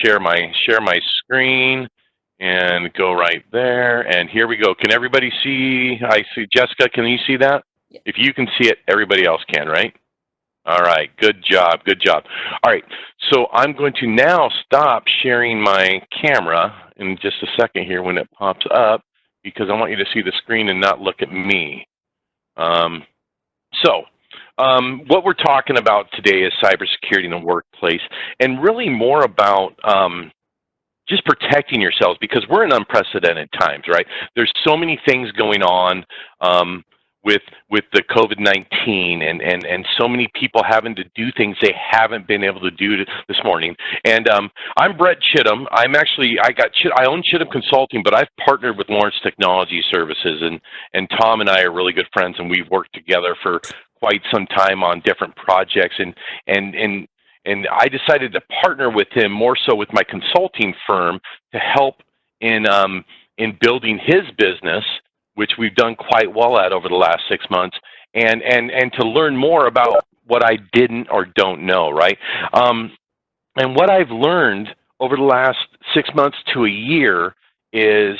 share my screen and go right there. And here we go. Can everybody see? I see Jessica. Can you see that? Yeah. If you can see it, everybody else can, right? All right. Good job. Good job. All right. So I'm going to now stop sharing my camera in just a second here when it pops up, because I want you to see the screen and not look at me. What we're talking about today is cybersecurity in the workplace, and really more about just protecting yourselves, because we're in unprecedented times, right? There's so many things going on with the COVID-19, and so many people having to do things they haven't been able to do this morning. And I'm Brett Chittum. I own Chittum Consulting, but I've partnered with Lawrence Technology Services, and Tom and I are really good friends, and we've worked together for quite some time on different projects, and I decided to partner with him more so with my consulting firm to help in building his business, which we've done quite well at over the last 6 months, and to learn more about what I didn't or don't know, right? And what I've learned over the last 6 months to a year is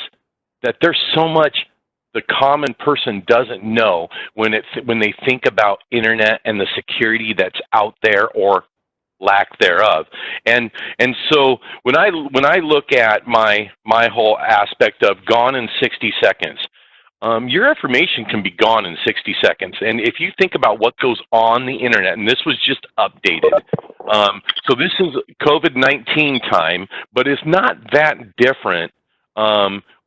that there's so much the common person doesn't know when they think about internet and the security that's out there or lack thereof. And so when I look at my whole aspect of gone in 60 seconds, your information can be gone in 60 seconds. And if you think about what goes on the internet, and this was just updated, so this is COVID-19 time, but it's not that different.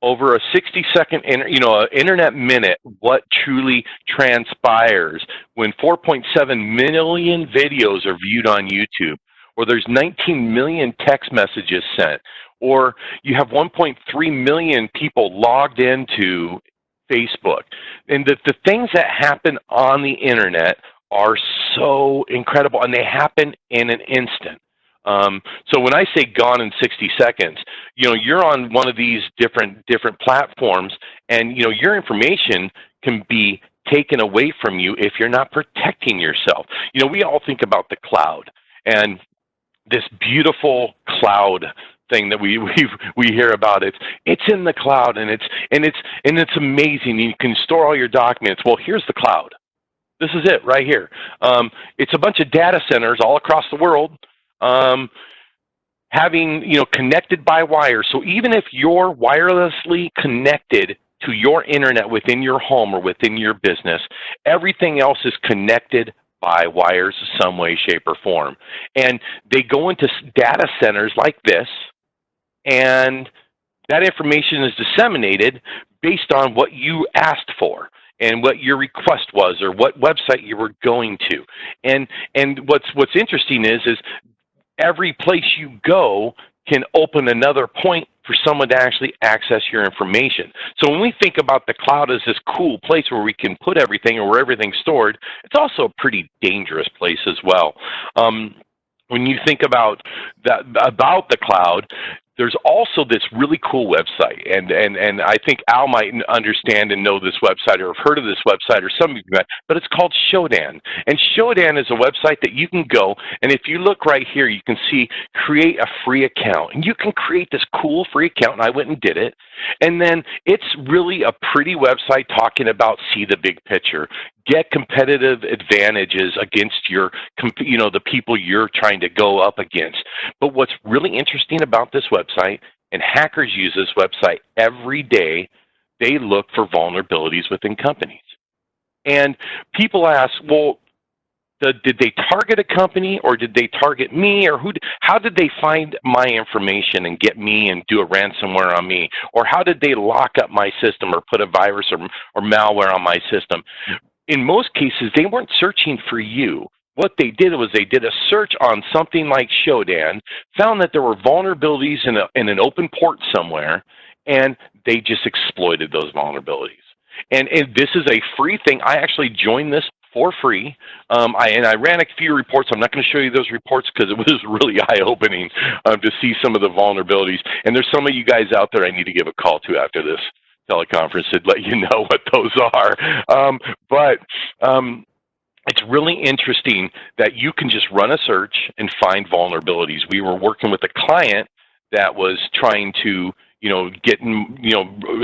Over a 60-second, internet minute, what truly transpires when 4.7 million videos are viewed on YouTube, or there's 19 million text messages sent, or you have 1.3 million people logged into Facebook. And the things that happen on the internet are so incredible, and they happen in an instant. So when I say gone in 60 seconds, you're on one of these different platforms, and your information can be taken away from you if you're not protecting yourself. We all think about the cloud and this beautiful cloud thing that we hear about. It's in the cloud, and it's amazing. You can store all your documents. Well, here's the cloud. This is it right here. It's a bunch of data centers all across the world, having connected by wire. So even if you're wirelessly connected to your internet within your home or within your business, everything else is connected by wires some way, shape, or form. And they go into data centers like this, and that information is disseminated based on what you asked for and what your request was, or what website you were going to. And what's interesting is every place you go can open another point for someone to actually access your information. So when we think about the cloud as this cool place where we can put everything or where everything's stored, it's also a pretty dangerous place as well. When you think about the cloud, there's also this really cool website, and I think Al might understand and know this website, or have heard of this website, or some of you might, but it's called Shodan. And Shodan is a website that you can go, and if you look right here, you can see create a free account. And you can create this cool free account, and I went and did it. And then it's really a pretty website talking about see the big picture, get competitive advantages against the people you're trying to go up against. But what's really interesting about this website, and hackers use this website every day, they look for vulnerabilities within companies. And people ask, well, did they target a company, or did they target me, or how did they find my information and get me and do a ransomware on me? Or how did they lock up my system or put a virus or malware on my system? In most cases, they weren't searching for you. What they did was they did a search on something like Shodan, found that there were vulnerabilities in an open port somewhere, and they just exploited those vulnerabilities. And this is a free thing. I actually joined this for free, I ran a few reports. I'm not going to show you those reports because it was really eye-opening to see some of the vulnerabilities. And there's some of you guys out there I need to give a call to after this teleconference to let you know what those are. It's really interesting that you can just run a search and find vulnerabilities. We were working with a client that was trying to,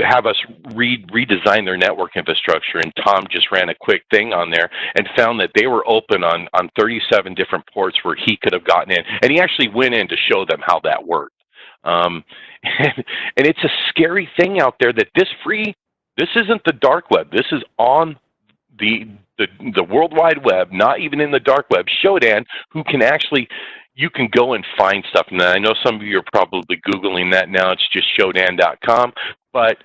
have us redesign their network infrastructure. And Tom just ran a quick thing on there and found that they were open on 37 different ports where he could have gotten in. And he actually went in to show them how that worked. And it's a scary thing out there that this isn't the dark web. This is on the World Wide Web, not even in the dark web. Shodan, who can actually, you can go and find stuff. And I know some of you are probably Googling that now. It's just shodan.com. But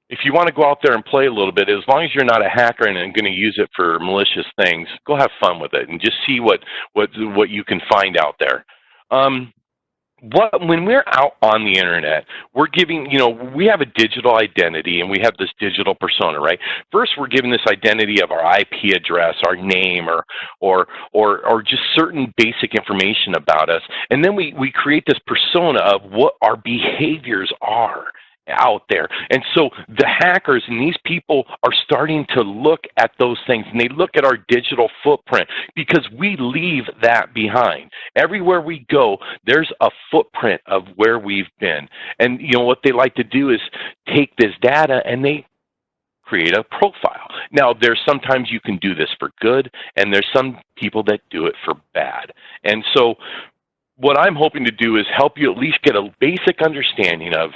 if you want to go out there and play a little bit, as long as you're not a hacker and going to use it for malicious things, go have fun with it and just see what you can find out there. When we're out on the internet, we're giving, we have a digital identity and we have this digital persona, right? First, we're giving this identity of our IP address, our name, or just certain basic information about us. And then we create this persona of what our behaviors are out there. And so the hackers and these people are starting to look at those things, and they look at our digital footprint because we leave that behind. Everywhere we go, there's a footprint of where we've been. And what they like to do is take this data and they create a profile. Now, there's sometimes you can do this for good, and there's some people that do it for bad. And so what I'm hoping to do is help you at least get a basic understanding of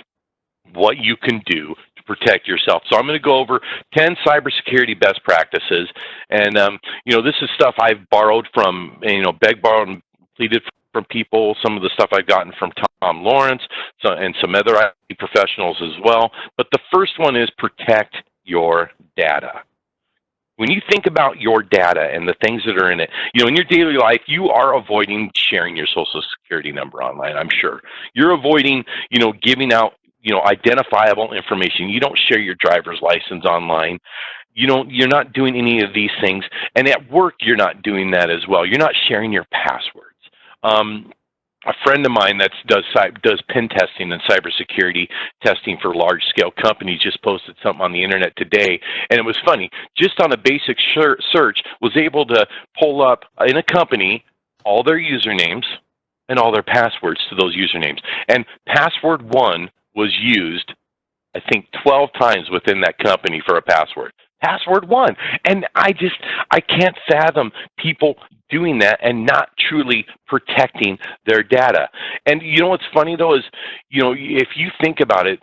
what you can do to protect yourself. So I'm going to go over 10 cybersecurity best practices. And, this is stuff I've borrowed from, begged, borrowed, and pleaded from people, some of the stuff I've gotten from Tom Lawrence and some other IT professionals as well. But the first one is protect your data. When you think about your data and the things that are in it, in your daily life, you are avoiding sharing your Social Security number online, I'm sure. You're avoiding, giving out identifiable information. You don't share your driver's license online. You're not doing any of these things. And at work, you're not doing that as well. You're not sharing your passwords. A friend of mine that does pen testing and cybersecurity testing for large-scale companies just posted something on the internet today, and it was funny. Just on a basic search, was able to pull up in a company all their usernames and all their passwords to those usernames. And password 1 was used, I think, 12 times within that company for a password. Password 1. And I can't fathom people doing that and not truly protecting their data. And what's funny though is, if you think about it,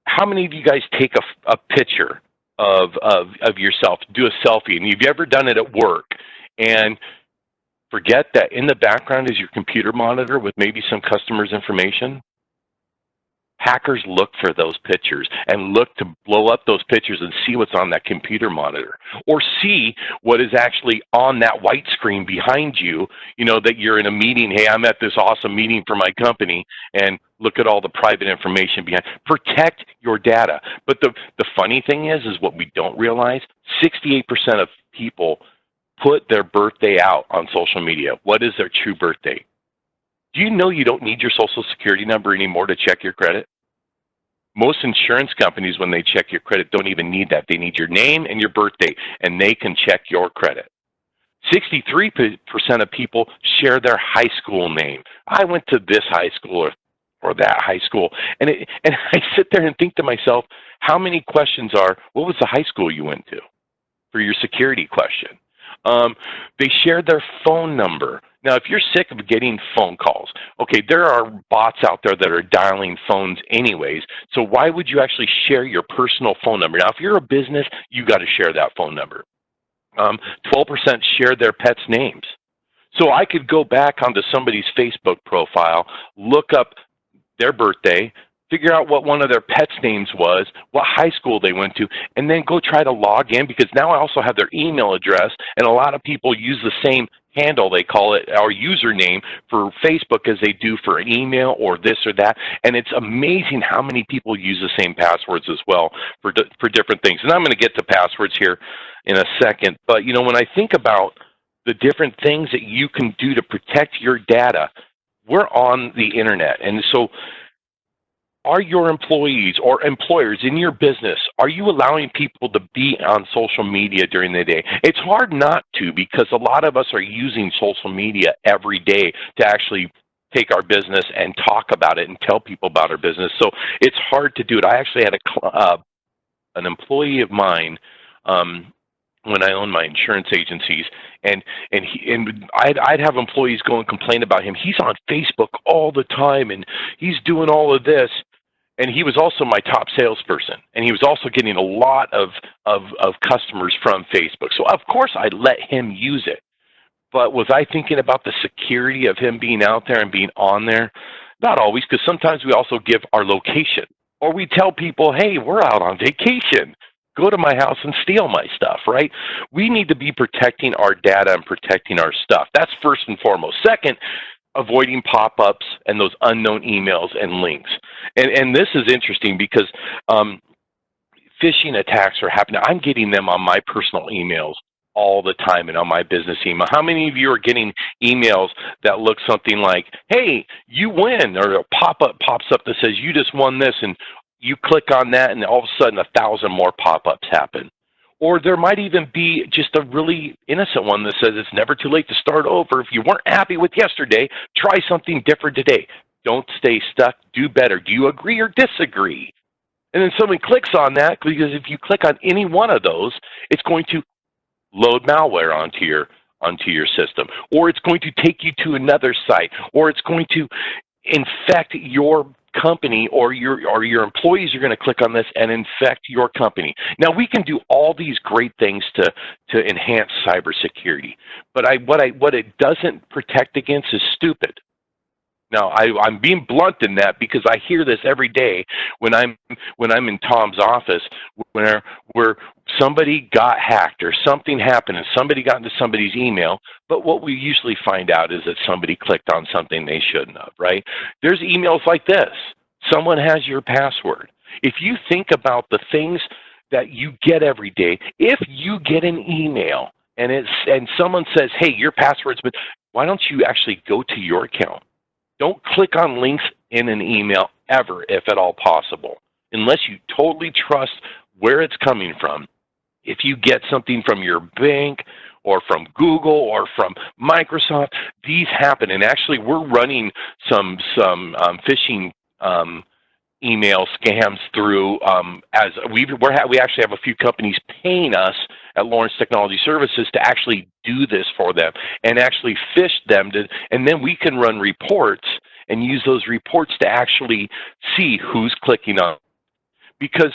how many of you guys take a picture of yourself, do a selfie, and you've ever done it at work and forget that in the background is your computer monitor with maybe some customer's information? Hackers look for those pictures and look to blow up those pictures and see what's on that computer monitor, or see what is actually on that white screen behind you, that you're in a meeting. Hey, I'm at this awesome meeting for my company, and look at all the private information behind. Protect your data. But the funny thing is what we don't realize, 68% of people put their birthday out on social media. What is their true birth date? Do you know you don't need your Social Security number anymore to check your credit? Most insurance companies, when they check your credit, don't even need that. They need your name and your birth date, and they can check your credit. 63% of people share their high school name. I went to this high school or that high school. And I sit there and think to myself, how many questions are, what was the high school you went to for your security question? They share their phone number. Now, if you're sick of getting phone calls, okay, there are bots out there that are dialing phones anyways, so why would you actually share your personal phone number? Now, if you're a business, you got to share that phone number. 12% share their pets' names. So I could go back onto somebody's Facebook profile, look up their birthday, figure out what one of their pets' names was, what high school they went to, and then go try to log in, because now I also have their email address, and a lot of people use the same handle, they call it, our username for Facebook as they do for an email or this or that. And it's amazing how many people use the same passwords as well for different things. And I'm going to get to passwords here in a second. But, when I think about the different things that you can do to protect your data, we're on the internet. And so are your employees or employers in your business, are you allowing people to be on social media during the day? It's hard not to, because a lot of us are using social media every day to actually take our business and talk about it and tell people about our business. So it's hard to do it. I actually had an employee of mine when I owned my insurance agencies, and I'd have employees go and complain about him. He's on Facebook all the time, and he's doing all of this. And he was also my top salesperson, and he was also getting a lot of customers from Facebook. So of course I let him use it. But was I thinking about the security of him being out there and being on there? Not always, because sometimes we also give our location. Or we tell people, hey, we're out on vacation. Go to my house and steal my stuff, right? We need to be protecting our data and protecting our stuff. That's first and foremost. Second, avoiding pop-ups and those unknown emails and links. And this is interesting because phishing attacks are happening. I'm getting them on my personal emails all the time and on my business email. How many of you are getting emails that look something like, hey, you win, or a pop-up pops up that says you just won this, and you click on that and all of a sudden 1,000 more pop-ups happen? Or there might even be just a really innocent one that says it's never too late to start over. If you weren't happy with yesterday, try something different today. Don't stay stuck. Do better. Do you agree or disagree? And then someone clicks on that, because if you click on any one of those, it's going to load malware onto your system, or it's going to take you to another site, or it's going to infect your company, or your employees are going to click on this and infect your company. Now, we can do all these great things to enhance cybersecurity, but what it doesn't protect against is stupid. Now, I'm being blunt in that, because I hear this every day when I'm in Tom's office, where somebody got hacked or something happened and somebody got into somebody's email. But what we usually find out is that somebody clicked on something they shouldn't have, right? There's emails like this. Someone has your password. If you think about the things that you get every day, if you get an email and someone says, hey, your password's been, why don't you actually go to your account? Don't click on links in an email ever, if at all possible, unless you totally trust where it's coming from. If you get something from your bank or from Google or from Microsoft, these happen. And actually, we're running some phishing email scams through, as we actually have a few companies paying us at Lawrence Technology Services to actually do this for them and actually phish them, and then we can run reports and use those reports to actually see who's clicking on. Because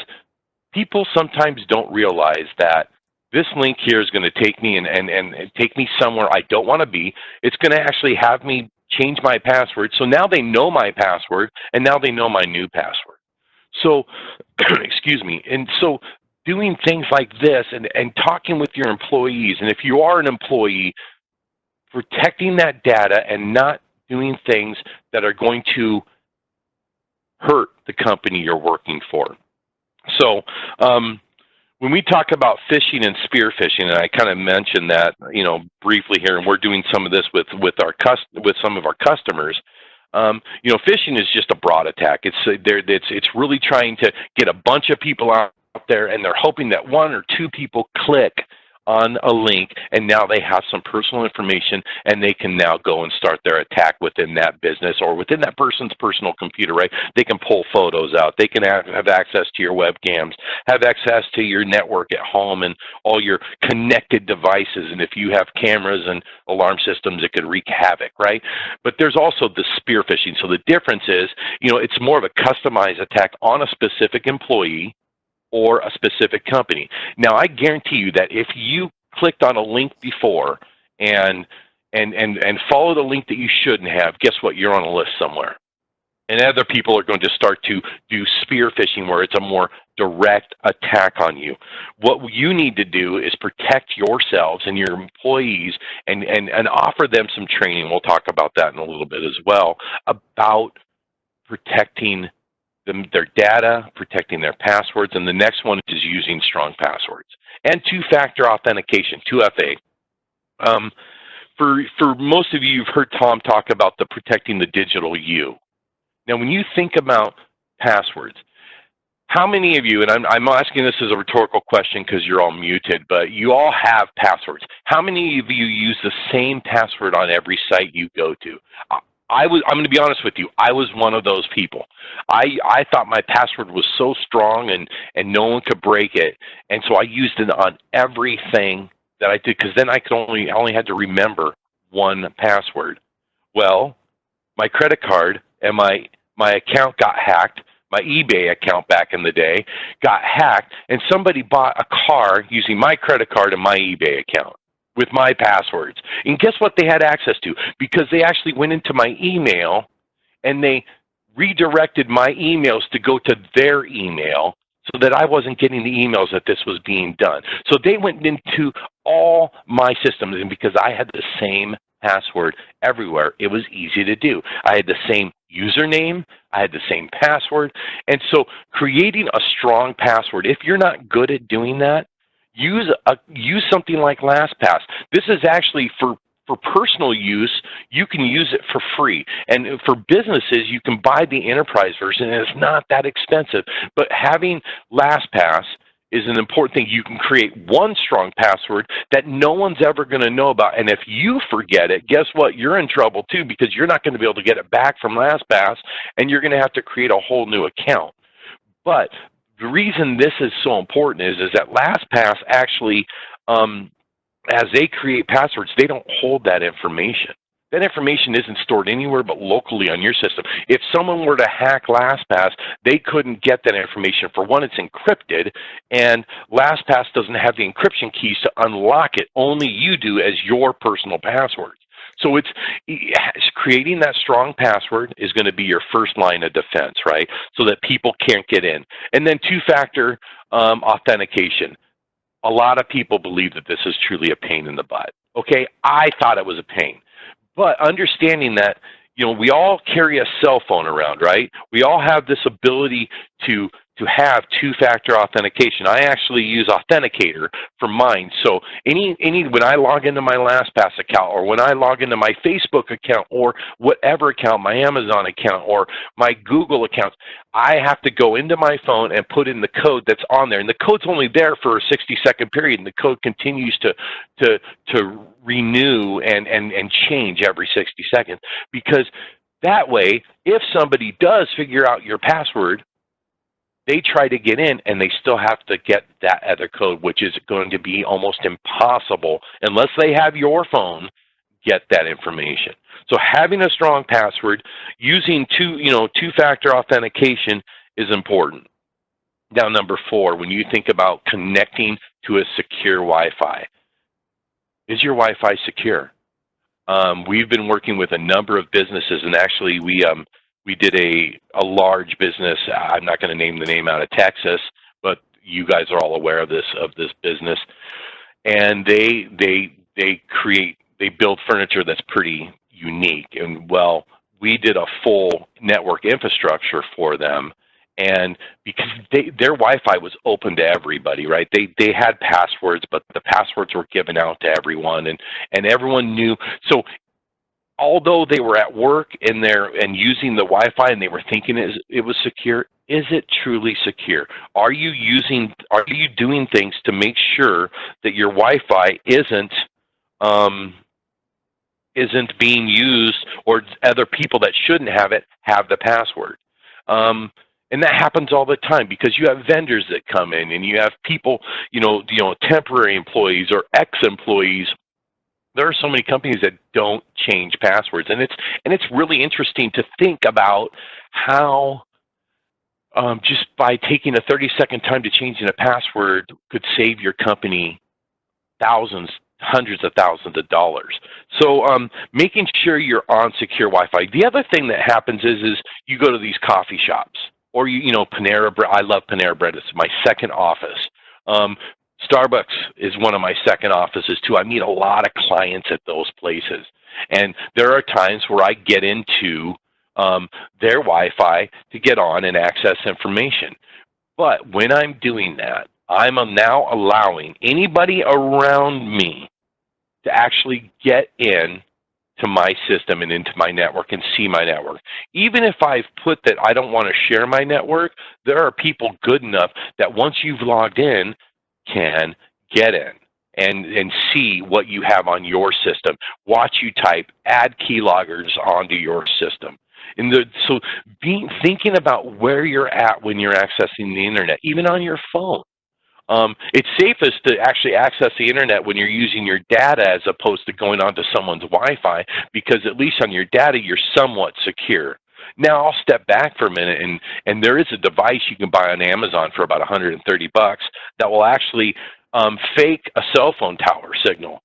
people sometimes don't realize that this link here is going to take me and take me somewhere I don't want to be. It's going to actually have me change my password. So now they know my password, and now they know my new password. So, excuse me. And so doing things like this and talking with your employees, and if you are an employee, protecting that data and not doing things that are going to hurt the company you're working for. So, when we talk about phishing and spear phishing, and I kind of mentioned that, briefly here, and we're doing some of this with some of our customers. Phishing is just a broad attack. It's really trying to get a bunch of people out there, and they're hoping that one or two people click on a link, and now they have some personal information, and they can now go and start their attack within that business or within that person's personal computer, right? They can pull photos out. They can have access to your webcams, have access to your network at home and all your connected devices. And if you have cameras and alarm systems, it could wreak havoc, right? But there's also the spear phishing. So the difference is, it's more of a customized attack on a specific employee or a specific company. Now, I guarantee you that if you clicked on a link before and followed a link that you shouldn't have, guess what? You're on a list somewhere. And other people are going to start to do spear phishing, where it's a more direct attack on you. What you need to do is protect yourselves and your employees and offer them some training. We'll talk about that in a little bit as well, about protecting their data, protecting their passwords, and the next one is using strong passwords. And two-factor authentication, 2FA. For most of you, you've heard Tom talk about the protecting the digital you. Now, when you think about passwords, how many of you, and I'm asking this as a rhetorical question because you're all muted, but you all have passwords. How many of you use the same password on every site you go to? I'm going to be honest with you, I was one of those people. I thought my password was so strong and no one could break it. And so I used it on everything that I did, because then I only had to remember one password. Well, my credit card and my account got hacked. My eBay account back in the day got hacked, and somebody bought a car using my credit card and my eBay account with my passwords. And guess what they had access to? Because they actually went into my email and they redirected my emails to go to their email so that I wasn't getting the emails that this was being done. So they went into all my systems, and because I had the same password everywhere, it was easy to do. I had the same username, I had the same password, and so creating a strong password, if you're not good at doing that, use something like LastPass. This is actually for personal use. You can use it for free, and for businesses you can buy the enterprise version, and it's not that expensive. But having LastPass is an important thing. You can create one strong password that no one's ever going to know about, and if you forget it, guess what? You're in trouble too, because you're not going to be able to get it back from LastPass, and you're going to have to create a whole new account. But the reason this is so important is that LastPass actually, as they create passwords, they don't hold that information. That information isn't stored anywhere but locally on your system. If someone were to hack LastPass, they couldn't get that information. For one, it's encrypted, and LastPass doesn't have the encryption keys to unlock it. Only you do as your personal password. So it's creating that strong password is going to be your first line of defense, right? So that people can't get in. And then two-factor authentication. A lot of people believe that this is truly a pain in the butt. Okay, I thought it was a pain. But understanding that, we all carry a cell phone around, right? We all have this ability to have two-factor authentication. I actually use Authenticator for mine. So when I log into my LastPass account, or when I log into my Facebook account, or whatever account, my Amazon account, or my Google account, I have to go into my phone and put in the code that's on there. And the code's only there for a 60-second period, and the code continues to renew and change every 60 seconds. Because that way, if somebody does figure out your password, they try to get in and they still have to get that other code, which is going to be almost impossible unless they have your phone get that information. So having a strong password, using two-factor authentication is important. Now, number 4, when you think about connecting to a secure Wi-Fi, is your Wi-Fi secure? We've been working with a number of businesses, and actually we did a large business. I'm not going to name the name, out of Texas, but you guys are all aware of this business. And they build furniture that's pretty unique. And well, we did a full network infrastructure for them, and because their Wi-Fi was open to everybody, right? They had passwords, but the passwords were given out to everyone, and everyone knew. So although they were at work and using the Wi-Fi and they were thinking it was secure, is it truly secure? Are you doing things to make sure that your Wi-Fi isn't being used, or other people that shouldn't have it have the password? And that happens all the time, because you have vendors that come in, and you have people, temporary employees or ex-employees. There are so many companies that don't change passwords, and it's really interesting to think about how just by taking a 30-second time to changing a password could save your company thousands, hundreds of thousands of dollars. So making sure you're on secure Wi-Fi. The other thing that happens is you go to these coffee shops, or Panera Bread. I love Panera Bread. It's my second office. Starbucks is one of my second offices too. I meet a lot of clients at those places, and there are times where I get into their Wi-Fi to get on and access information. But when I'm doing that, I'm now allowing anybody around me to actually get in to my system and into my network and see my network. Even if I've put that I don't want to share my network, there are people good enough that once you've logged in, can get in. and see what you have on your system. Watch you type, add keyloggers onto your system. So thinking about where you're at when you're accessing the internet, even on your phone. It's safest to actually access the internet when you're using your data as opposed to going onto someone's Wi-Fi, because at least on your data, you're somewhat secure. Now I'll step back for a minute, and there is a device you can buy on Amazon for about $130 that will actually fake a cell phone tower signal.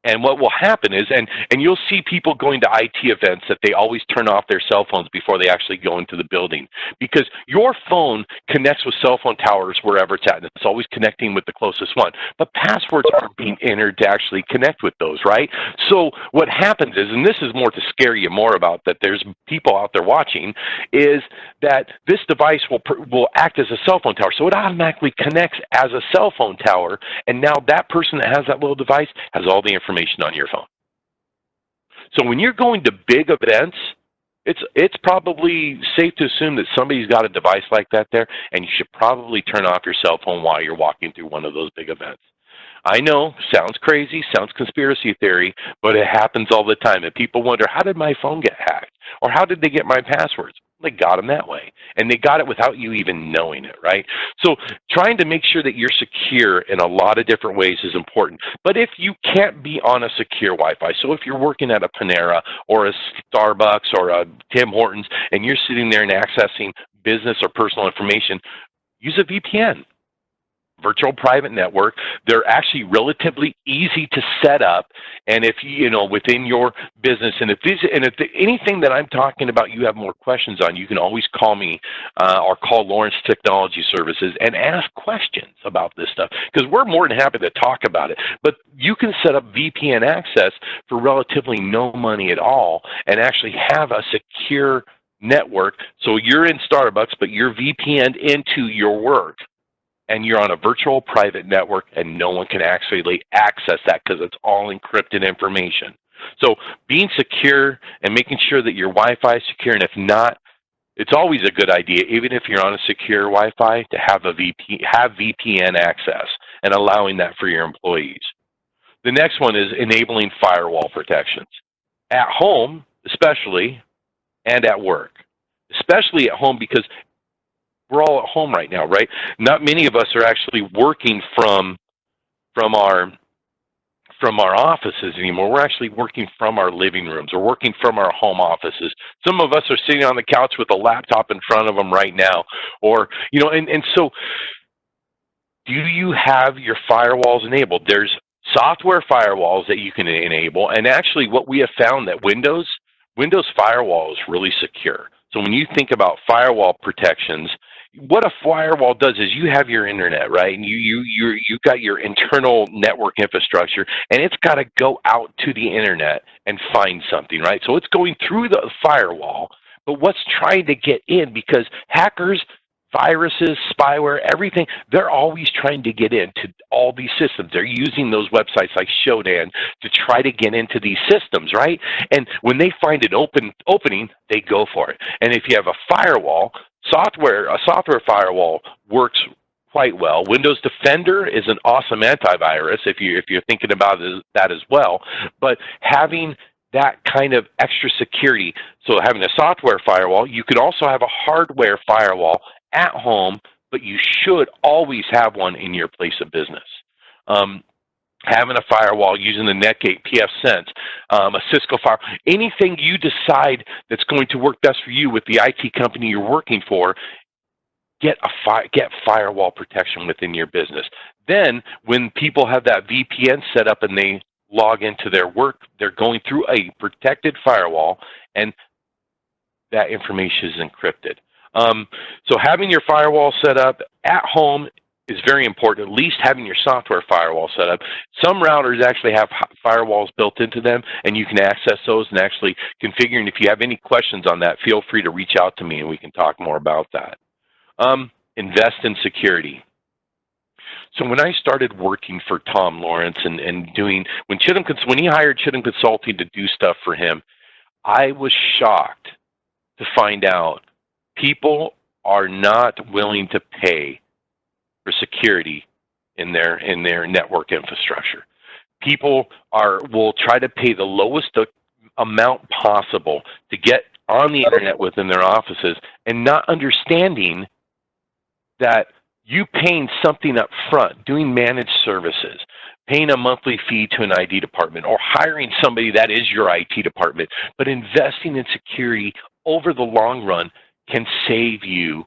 And what will happen is, and you'll see people going to IT events that they always turn off their cell phones before they actually go into the building, because your phone connects with cell phone towers wherever it's at, and it's always connecting with the closest one. But passwords aren't being entered to actually connect with those, right? So what happens is, and this is more to scare you more about that there's people out there watching, is that this device will act as a cell phone tower. So it automatically connects as a cell phone tower, and now that person that has that little device has all the information on your phone. So when you're going to big events, it's probably safe to assume that somebody's got a device like that there, and you should probably turn off your cell phone while you're walking through one of those big events. I know, sounds crazy, sounds conspiracy theory, but it happens all the time. And people wonder, how did my phone get hacked? Or how did they get my passwords? They got them that way. And they got it without you even knowing it, right? So trying to make sure that you're secure in a lot of different ways is important. But if you can't be on a secure Wi-Fi, so if you're working at a Panera or a Starbucks or a Tim Hortons and you're sitting there and accessing business or personal information, use a VPN. Virtual private network. They're actually relatively easy to set up, and if you know within your business, and if anything that I'm talking about you have more questions on, you can always call me or call Lawrence Technology Services and ask questions about this stuff, because we're more than happy to talk about it. But you can set up VPN access for relatively no money at all and actually have a secure network. So you're in Starbucks, but you're VPN'd into your work, and you're on a virtual private network, and no one can actually access that because it's all encrypted information. So being secure and making sure that your Wi-Fi is secure, and if not, it's always a good idea, even if you're on a secure Wi-Fi, to have VPN access and allowing that for your employees. The next one is enabling firewall protections. At home, especially, and at work. Especially at home, because we're all at home right now, right? Not many of us are actually working from our offices anymore. We're actually working from our living rooms. We're working from our home offices. Some of us are sitting on the couch with a laptop in front of them right now, or and so do you have your firewalls enabled? There's software firewalls that you can enable, and actually what we have found that Windows firewall is really secure. So when you think about firewall protections, what a firewall does is you have your internet, right? And you've got your internal network infrastructure, and it's got to go out to the internet and find something, right? So it's going through the firewall, but what's trying to get in, because hackers, viruses, spyware, everything, they're always trying to get into all these systems. They're using those websites like Shodan to try to get into these systems, right? And when they find an opening, they go for it. And if you have a firewall, a software firewall works quite well. Windows Defender is an awesome antivirus if you're thinking about that as well. But having that kind of extra security, so having a software firewall, you could also have a hardware firewall at home, but you should always have one in your place of business. Having a firewall using the Netgate, pfSense, a Cisco firewall, anything you decide that's going to work best for you with the IT company you're working for, get firewall protection within your business. Then when people have that VPN set up and they log into their work, they're going through a protected firewall, and that information is encrypted. So having your firewall set up at home is very important, at least having your software firewall set up. Some routers actually have firewalls built into them, and you can access those and actually configure. And if you have any questions on that, feel free to reach out to me and we can talk more about that. Invest in security. So when I started working for Tom Lawrence and doing, when he hired Chittum Consulting to do stuff for him, I was shocked to find out people are not willing to pay for security in their network infrastructure. People will try to pay the lowest amount possible to get on the internet within their offices, and not understanding that you paying something up front, doing managed services, paying a monthly fee to an IT department, or hiring somebody that is your IT department, but investing in security over the long run can save you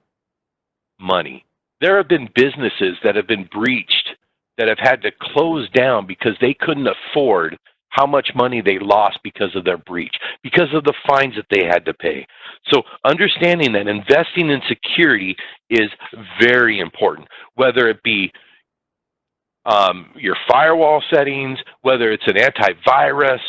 money. There have been businesses that have been breached that have had to close down because they couldn't afford how much money they lost because of their breach, because of the fines that they had to pay. So understanding that investing in security is very important, whether it be your firewall settings, whether it's an antivirus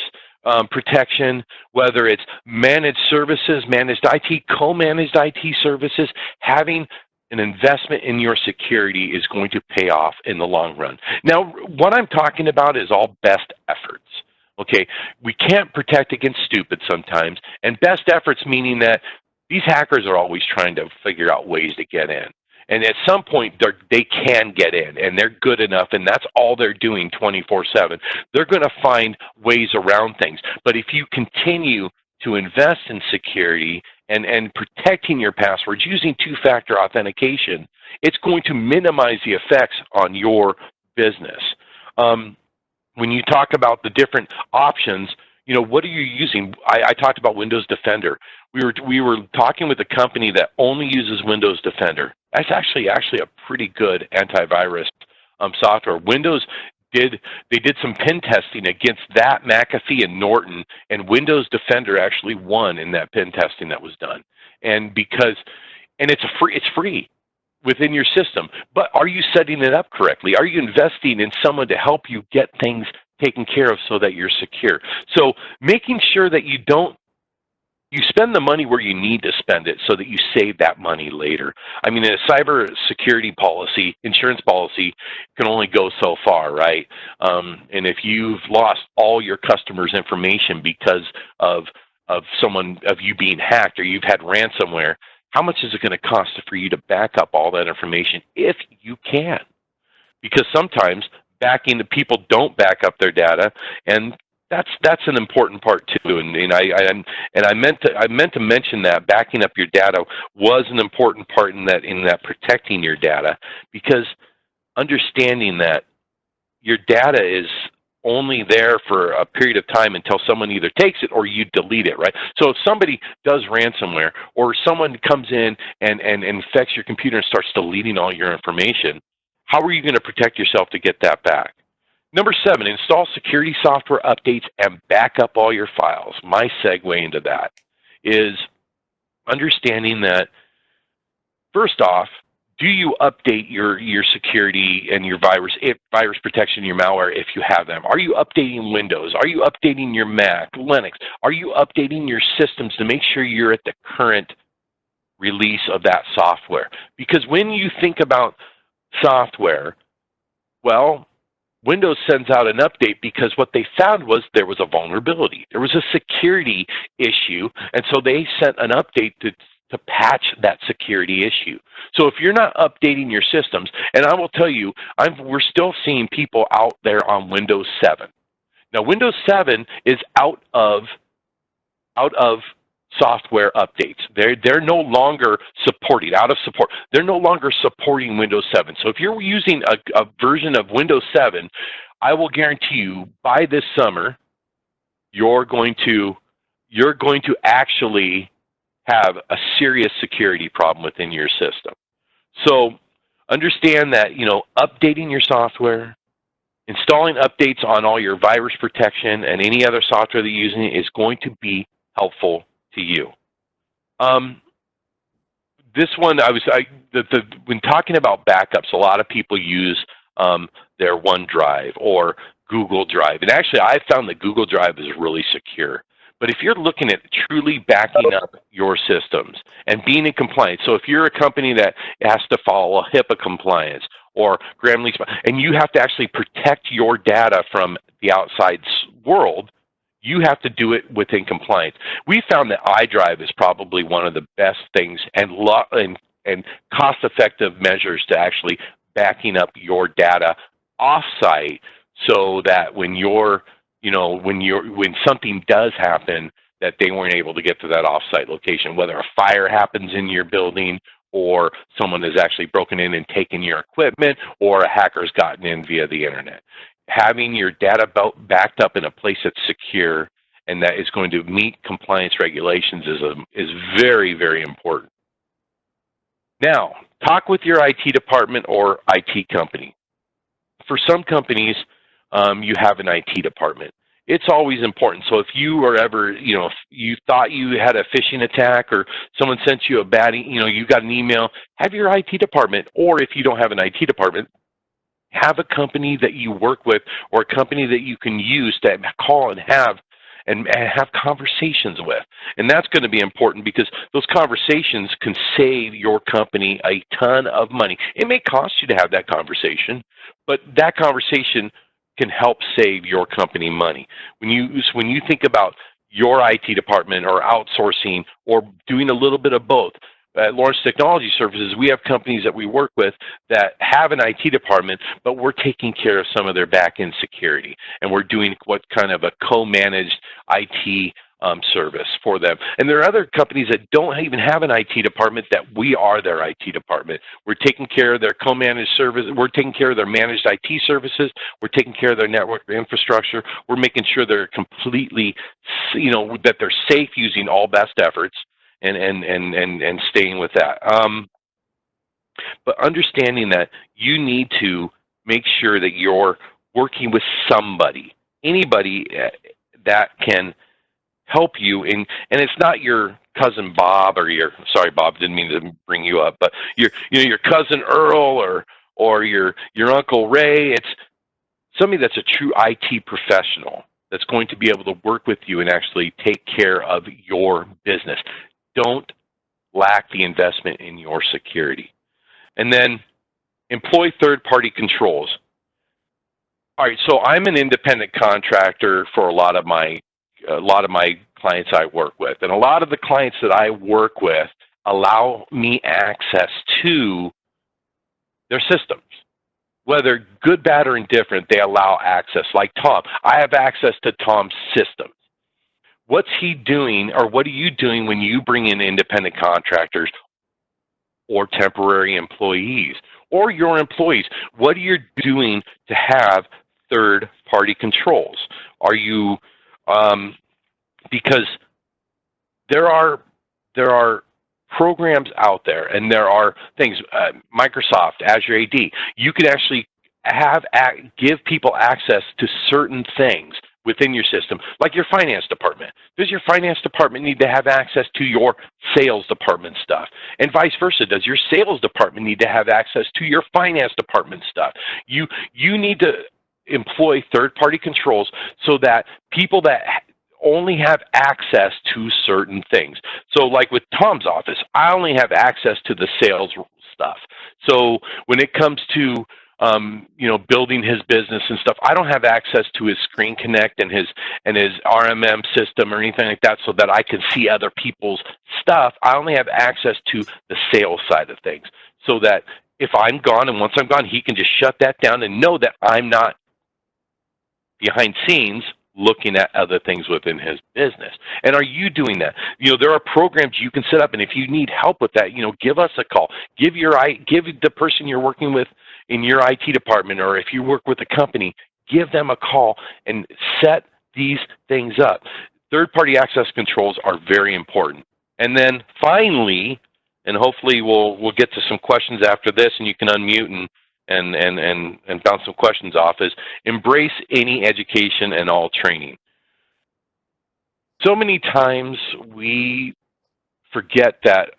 protection, whether it's managed services, managed IT, co-managed IT services. Having an investment in your security is going to pay off in the long run. Now, what I'm talking about is all best efforts. Okay, we can't protect against stupid sometimes, and best efforts meaning that these hackers are always trying to figure out ways to get in. And at some point, they can get in, and they're good enough, and that's all they're doing 24/7. They're going to find ways around things. But if you continue to invest in security and protecting your passwords using two-factor authentication, it's going to minimize the effects on your business. When you talk about the different options, you know, what are you using? I talked about Windows Defender. We were talking with a company that only uses Windows Defender. That's actually a pretty good antivirus software. They did some pen testing against that, McAfee and Norton, and Windows Defender actually won in that pen testing that was done. And it's free within your system. But are you setting it up correctly? Are you investing in someone to help you get things taken care of so that you're secure? So making sure that you spend the money where you need to spend it so that you save that money later. I mean, a cybersecurity policy, insurance policy, can only go so far, right? And if you've lost all your customers' information because of you being hacked, or you've had ransomware, how much is it going to cost for you to back up all that information if you can? Because sometimes people don't back up their data, and that's an important part too. And I meant to mention that backing up your data was an important part in that protecting your data, because understanding that your data is only there for a period of time until someone either takes it or you delete it, right? So if somebody does ransomware, or someone comes in and infects your computer and starts deleting all your information, how are you going to protect yourself to get that back? Number 7, install security software updates and back up all your files. My segue into that is understanding that, first off, do you update your security and your virus protection, your malware, if you have them? Are you updating Windows? Are you updating your Mac, Linux? Are you updating your systems to make sure you're at the current release of that software? Because when you think about software, well, Windows sends out an update because what they found was there was a vulnerability. There was a security issue, and so they sent an update to patch that security issue. So if you're not updating your systems, and I will tell you, we're still seeing people out there on Windows 7. Now, Windows 7 is out of software updates. They're no longer supporting, out of support. They're no longer supporting Windows 7. So if you're using a version of Windows 7, I will guarantee you by this summer, you're going to actually have a serious security problem within your system. So understand that, updating your software, installing updates on all your virus protection and any other software that you're using is going to be helpful to you. This one, when talking about backups, a lot of people use their OneDrive or Google Drive. And actually, I found that Google Drive is really secure. But if you're looking at truly backing up your systems and being in compliance, so if you're a company that has to follow a HIPAA compliance or Graham-Leach, and you have to actually protect your data from the outside world, you have to do it within compliance. We found that iDrive is probably one of the best things and cost-effective measures to actually backing up your data off-site so that when when something does happen, that they weren't able to get to that off-site location, whether a fire happens in your building or someone has actually broken in and taken your equipment or a hacker's gotten in via the internet. Having your data backed up in a place that's secure and that is going to meet compliance regulations is very, very important. Now, talk with your IT department or IT company. For some companies, you have an IT department. It's always important. So if you are ever, if you thought you had a phishing attack or someone sent you a bad, you got an email, have your IT department, or if you don't have an IT department, have a company that you work with or a company that you can use to call and have conversations with. And that's going to be important because those conversations can save your company a ton of money. It may cost you to have that conversation, but that conversation can help save your company money. When you think about your IT department or outsourcing or doing a little bit of both, at Lawrence Technology Services, we have companies that we work with that have an IT department, but we're taking care of some of their back-end security. And we're doing what kind of a co-managed IT service for them. And there are other companies that don't even have an IT department that we are their IT department. We're taking care of their co-managed service. We're taking care of their managed IT services. We're taking care of their network infrastructure. We're making sure they're completely, that they're safe using all best efforts. And staying with that. But understanding that you need to make sure that you're working with somebody, anybody that can help you. And it's not your cousin Bob or sorry, Bob, didn't mean to bring you up, but your cousin Earl or your Uncle Ray. It's somebody that's a true IT professional that's going to be able to work with you and actually take care of your business. Don't lack the investment in your security. And then employ third-party controls. All right, so I'm an independent contractor for a lot of my clients I work with. And a lot of the clients that I work with allow me access to their systems. Whether good, bad, or indifferent, they allow access. Like Tom, I have access to Tom's system. What's he doing, or what are you doing when you bring in independent contractors or temporary employees or your employees? What are you doing to have third-party controls? Are you, because there are programs out there, and there are things, Microsoft, Azure AD, you could actually give people access to certain things within your system, like your finance department. Does your finance department need to have access to your sales department stuff? And vice versa, does your sales department need to have access to your finance department stuff? You need to employ third-party controls so that people that only have access to certain things. So like with Tom's office, I only have access to the sales stuff. So when it comes to building his business and stuff, I don't have access to his Screen Connect and his RMM system or anything like that so that I can see other people's stuff. I only have access to the sales side of things so that if I'm gone and once I'm gone, he can just shut that down and know that I'm not behind scenes looking at other things within his business. And are you doing that? There are programs you can set up, and if you need help with that, give us a call. Give the person you're working with in your IT department, or if you work with a company, give them a call and set these things up. Third-party access controls are very important. And then finally, and hopefully we'll get to some questions after this, and you can unmute and bounce some questions off, is embrace any education and all training. So many times we forget that,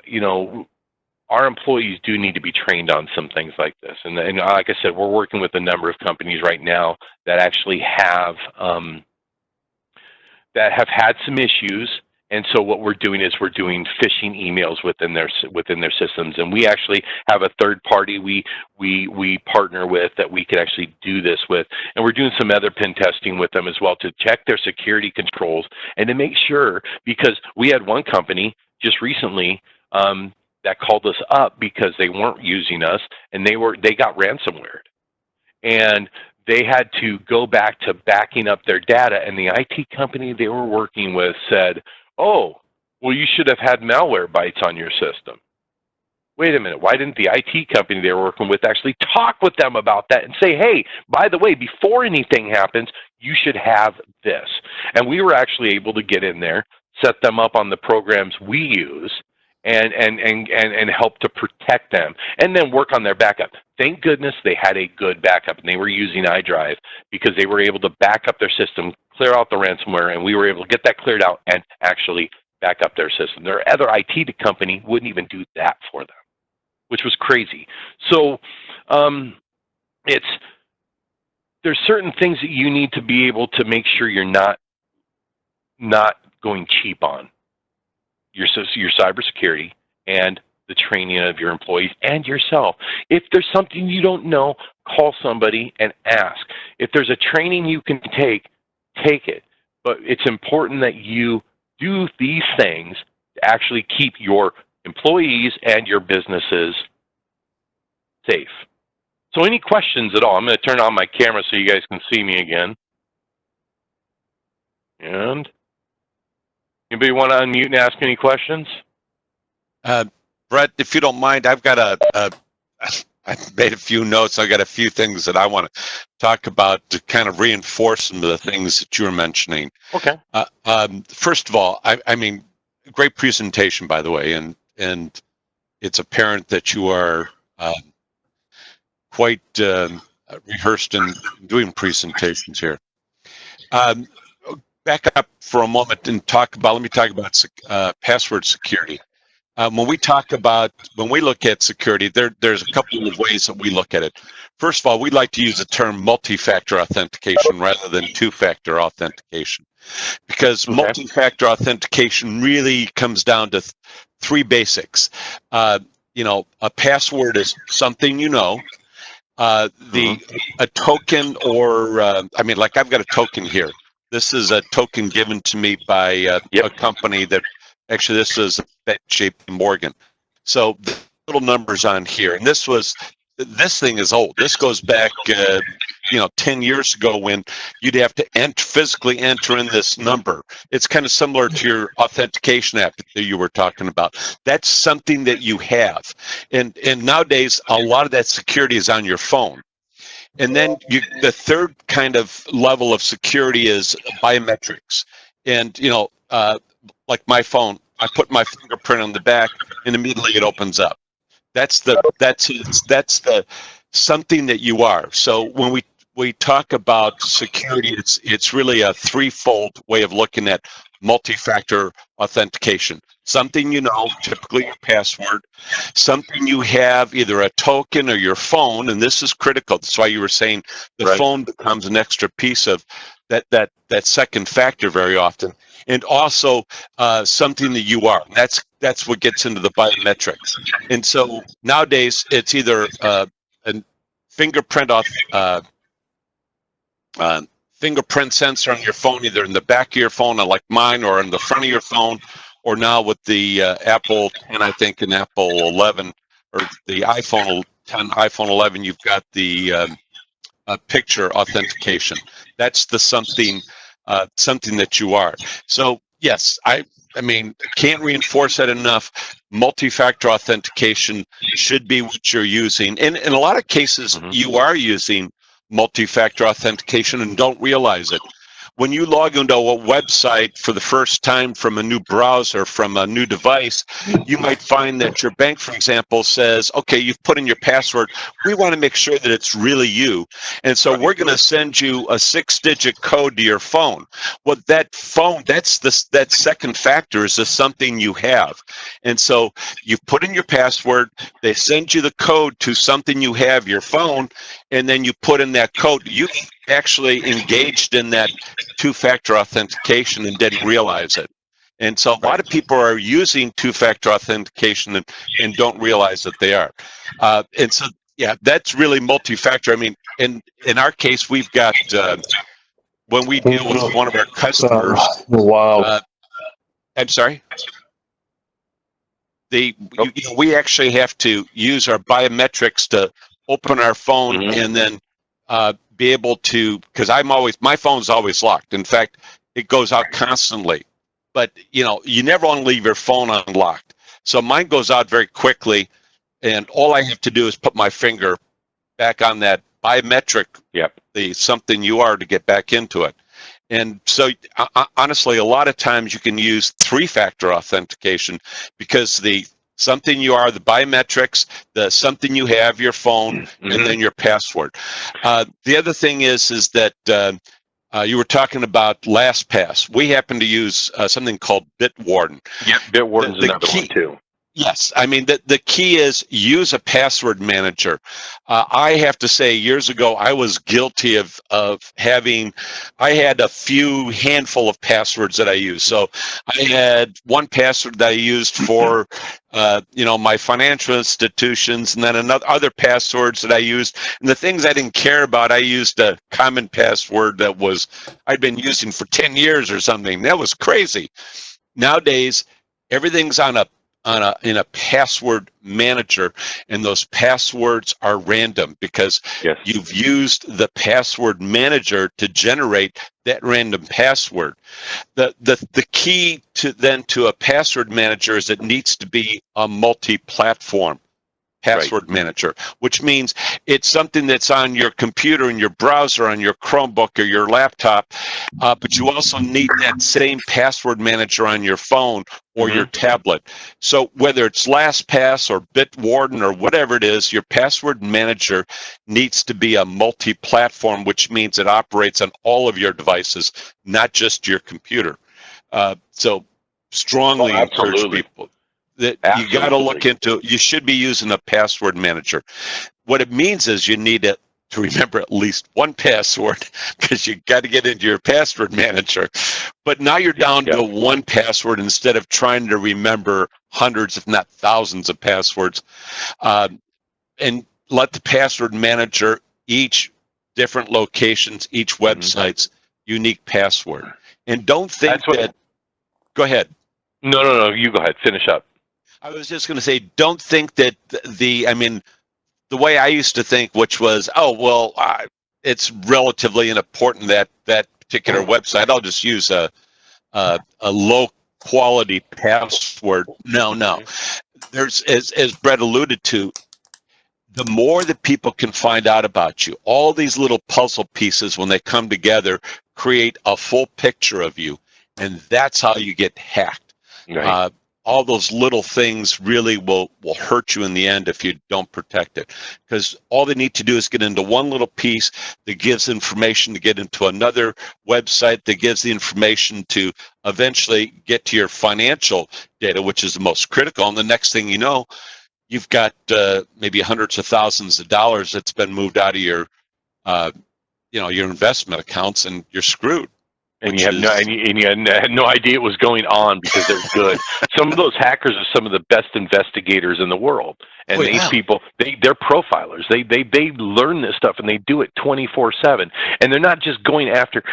our employees do need to be trained on some things like this. And like I said, we're working with a number of companies right now that actually have had some issues. And so what we're doing is we're doing phishing emails within their systems, and we actually have a third party we partner with that we can actually do this with, and we're doing some other pen testing with them as well to check their security controls and to make sure, because we had one company just recently that called us up because they weren't using us and they got ransomware. And they had to go back to backing up their data, and the IT company they were working with said, oh, well, you should have had malware bytes on your system. Wait a minute, why didn't the IT company they were working with actually talk with them about that and say, hey, by the way, before anything happens, you should have this? And we were actually able to get in there, set them up on the programs we use, and help to protect them, and then work on their backup. Thank goodness they had a good backup, and they were using iDrive because they were able to back up their system, clear out the ransomware, and we were able to get that cleared out and actually back up their system. Their other IT company wouldn't even do that for them, which was crazy. So there's certain things that you need to be able to make sure you're not going cheap on your cybersecurity and the training of your employees and yourself. If there's something you don't know, call somebody and ask. If there's a training you can take it. But it's important that you do these things to actually keep your employees and your businesses safe. So any questions at all? I'm going to turn on my camera so you guys can see me again. And anybody want to unmute and ask any questions? Brett, if you don't mind, I've got I've made a few notes. I've got a few things that I want to talk about to kind of reinforce some of the things that you were mentioning. Okay. First of all, I mean, great presentation, by the way, and it's apparent that you are quite rehearsed in doing presentations here. Back up for a moment and let me talk about password security. When we look at security, there's a couple of ways that we look at it. First of all, we like to use the term multi-factor authentication rather than two-factor authentication, because multi-factor authentication really comes down to three basics. A password is something you know. A token, or like I've got a token here. This is a token given to me by a company that. Actually, this is JP Morgan. So the little numbers on here, and this thing is old. This goes back, 10 years ago when you'd have to physically enter in this number. It's kind of similar to your authentication app that you were talking about. That's something that you have, and nowadays a lot of that security is on your phone. And then the third kind of level of security is biometrics, and like my phone, I put my fingerprint on the back, and immediately it opens up. That's the something that you are. So when we talk about security, it's really a threefold way of looking at multi-factor authentication. Something you know, typically your password. Something you have, either a token or your phone, and this is critical. That's why you were saying the phone becomes an extra piece of that second factor very often. And also something that you are. That's what gets into the biometrics. And so nowadays it's either a fingerprint fingerprint sensor on your phone, either in the back of your phone, like mine, or in the front of your phone, or now with the Apple 10, I think, and Apple 11, or the iPhone 10, iPhone 11, you've got the picture authentication. That's the something that you are. So yes, I can't reinforce that enough. Multi-factor authentication should be what you're using. And in a lot of cases, you are using multi-factor authentication and don't realize it. When you log into a website for the first time from a new browser, from a new device, you might find that your bank, for example, says, okay, you've put in your password. We want to make sure that it's really you. And so we're going to send you a 6-digit code to your phone. Well, that phone, that second factor is just something you have. And so you put in your password, they send you the code to something you have, your phone, and then you put in that code. You actually engaged in that two-factor authentication and didn't realize it. And so a lot of people are using two-factor authentication and don't realize that they are. And so, yeah, that's really multi-factor. I mean, in our case, we've got, when we deal with one of our customers. Wow. I'm sorry? we actually have to use our biometrics to open our phone and then be able to, because my phone's always locked. In fact, it goes out constantly. But you never want to leave your phone unlocked. So mine goes out very quickly, and all I have to do is put my finger back on that biometric, the something you are, to get back into it. And so honestly, a lot of times you can use 3-factor authentication, because the something you are, the biometrics, the something you have, your phone, and then your password. The other thing is that you were talking about LastPass. We happen to use something called Bitwarden. Yep, Bitwarden's another one too. Yes, I mean, the key is use a password manager. I have to say, years ago, I was guilty of having, I had a handful of passwords that I used. So I had one password that I used for, my financial institutions, and then other passwords that I used. And the things I didn't care about, I used a common password that I'd been using for 10 years or something. That was crazy. Nowadays, everything's in a password manager, and those passwords are random, because you've used the password manager to generate that random password. The key to a password manager is it needs to be a multi-platform password manager, which means it's something that's on your computer and your browser, on your Chromebook or your laptop, but you also need that same password manager on your phone or your tablet. So whether it's LastPass or Bitwarden or whatever it is, your password manager needs to be a multi-platform, which means it operates on all of your devices, not just your computer. So strongly encourage people that you got to look into. You should be using a password manager. What it means is you need to remember at least one password, because you got to get into your password manager. But now you're down to one password instead of trying to remember hundreds, if not thousands, of passwords. And let the password manager, each different locations, each website's unique password. And don't think that. Go ahead. No. You go ahead. Finish up. I was just going to say, don't think that the way I used to think, which was, it's relatively unimportant that particular website, I'll just use a low quality password. No. There's, as Brett alluded to, the more that people can find out about you, all these little puzzle pieces, when they come together, create a full picture of you, and that's how you get hacked. Right. All those little things really will hurt you in the end if you don't protect it, because all they need to do is get into one little piece that gives information to get into another website that gives the information to eventually get to your financial data, which is the most critical. And the next thing you know, you've got maybe hundreds of thousands of dollars that's been moved out of your investment accounts, and you're screwed. And you had no idea it was going on, because they're good. Some of those hackers are some of the best investigators in the world, and these people, they're profilers. They learn this stuff, and they do it 24/7. And they're not just going after,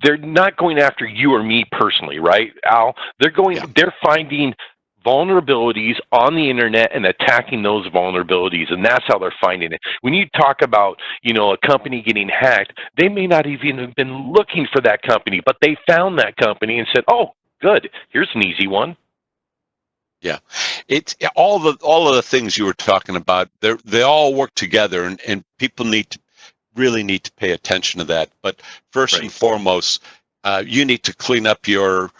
they're not going after you or me personally, right, Al? They're finding vulnerabilities on the internet and attacking those vulnerabilities, and that's how they're finding it. When you talk about, a company getting hacked, they may not even have been looking for that company, but they found that company and said, "Oh, good, here's an easy one." Yeah, it's all of the things you were talking about. They all work together, and people really need to pay attention to that. But first and foremost, you need to clean up your.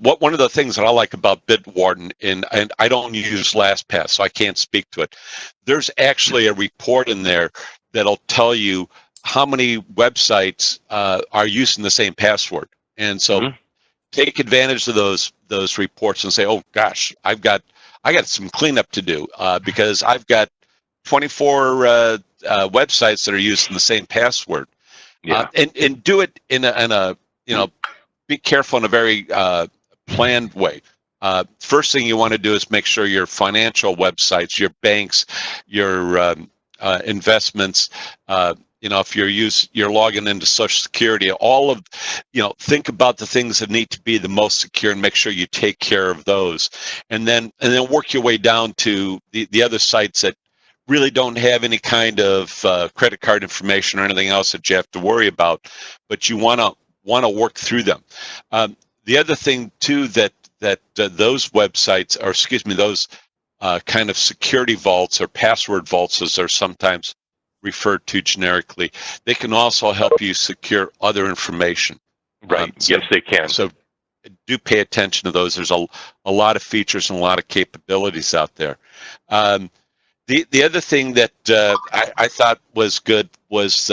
One of the things that I like about Bitwarden, and I don't use LastPass, so I can't speak to it. There's actually a report in there that'll tell you how many websites are using the same password, and so take advantage of those reports and say, "Oh gosh, I got some cleanup to do because I've got 24 websites that are using the same password." And do it in a be careful in a very planned way. First thing you want to do is make sure your financial websites, your banks, your investments, if you're logging into Social Security, all of, think about the things that need to be the most secure and make sure you take care of those, and then work your way down to the other sites that really don't have any kind of credit card information or anything else that you have to worry about, but you want to work through them. The other thing too that those websites, or excuse me, those kind of security vaults or password vaults, as they're sometimes referred to generically, they can also help you secure other information. Right. Yes, they can. So do pay attention to those. There's a lot of features and a lot of capabilities out there. The other thing that I thought was good was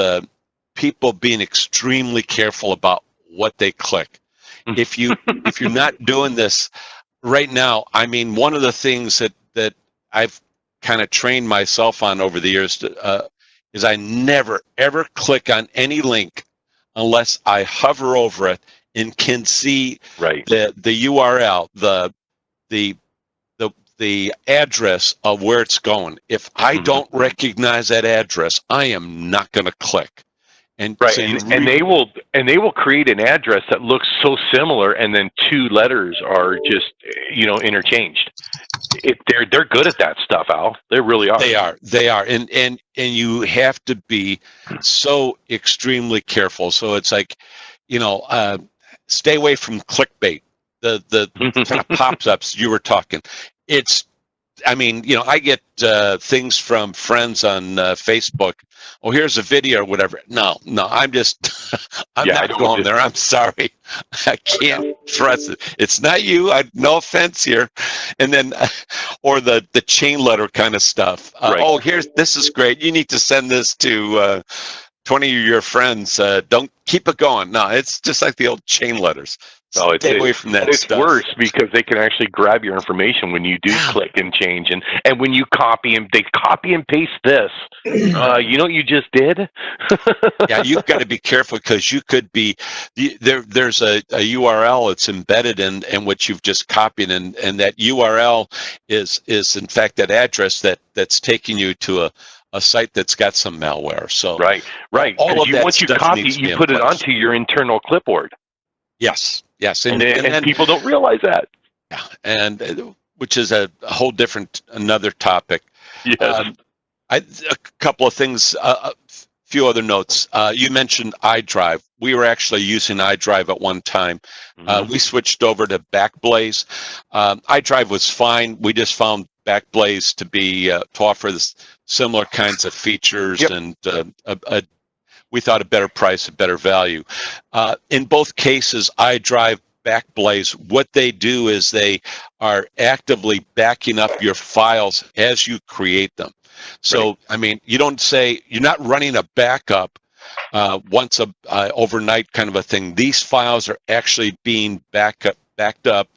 people being extremely careful about what they click. If you're not doing this right now, I mean, one of the things that I've kind of trained myself on over the years is I never ever click on any link unless I hover over it and can see the URL, the address of where it's going. If I don't recognize that address, I am not going to click. And and they will create an address that looks so similar, and then two letters are just interchanged. They're good at that stuff, Al. They really are. They are, and you have to be so extremely careful. So it's like, stay away from clickbait. The kind of pops-ups you were talking. I get things from friends on Facebook. Oh, here's a video or whatever. No, I'm not going there. I'm sorry. I can't trust it. It's not you. No offense here. And then, or the chain letter kind of stuff. Oh, this is great. You need to send this to 20 of your friends. Don't keep it going. No, it's just like the old chain letters. Stay away from that stuff. It's worse because they can actually grab your information when you do click and change, and when you they copy and paste this. You know what you just did? Yeah, you've got to be careful because you could be there's a URL that's embedded in what you've just copied, and that URL is in fact that address that's taking you to a site that's got some malware. So right. All of that once you copy, you put it onto your internal clipboard. Yes, and people don't realize that. Yeah, and which is a whole different another topic. Yes. A couple of things. A few other notes. You mentioned iDrive. We were actually using iDrive at one time. We switched over to Backblaze. iDrive was fine. We just found Backblaze to be to offer similar kinds of features and we thought a better price, a better value. In both cases, iDrive, Backblaze, what they do is they are actively backing up your files as you create them. So, you don't say, you're not running a backup once overnight kind of a thing. These files are actually being backed up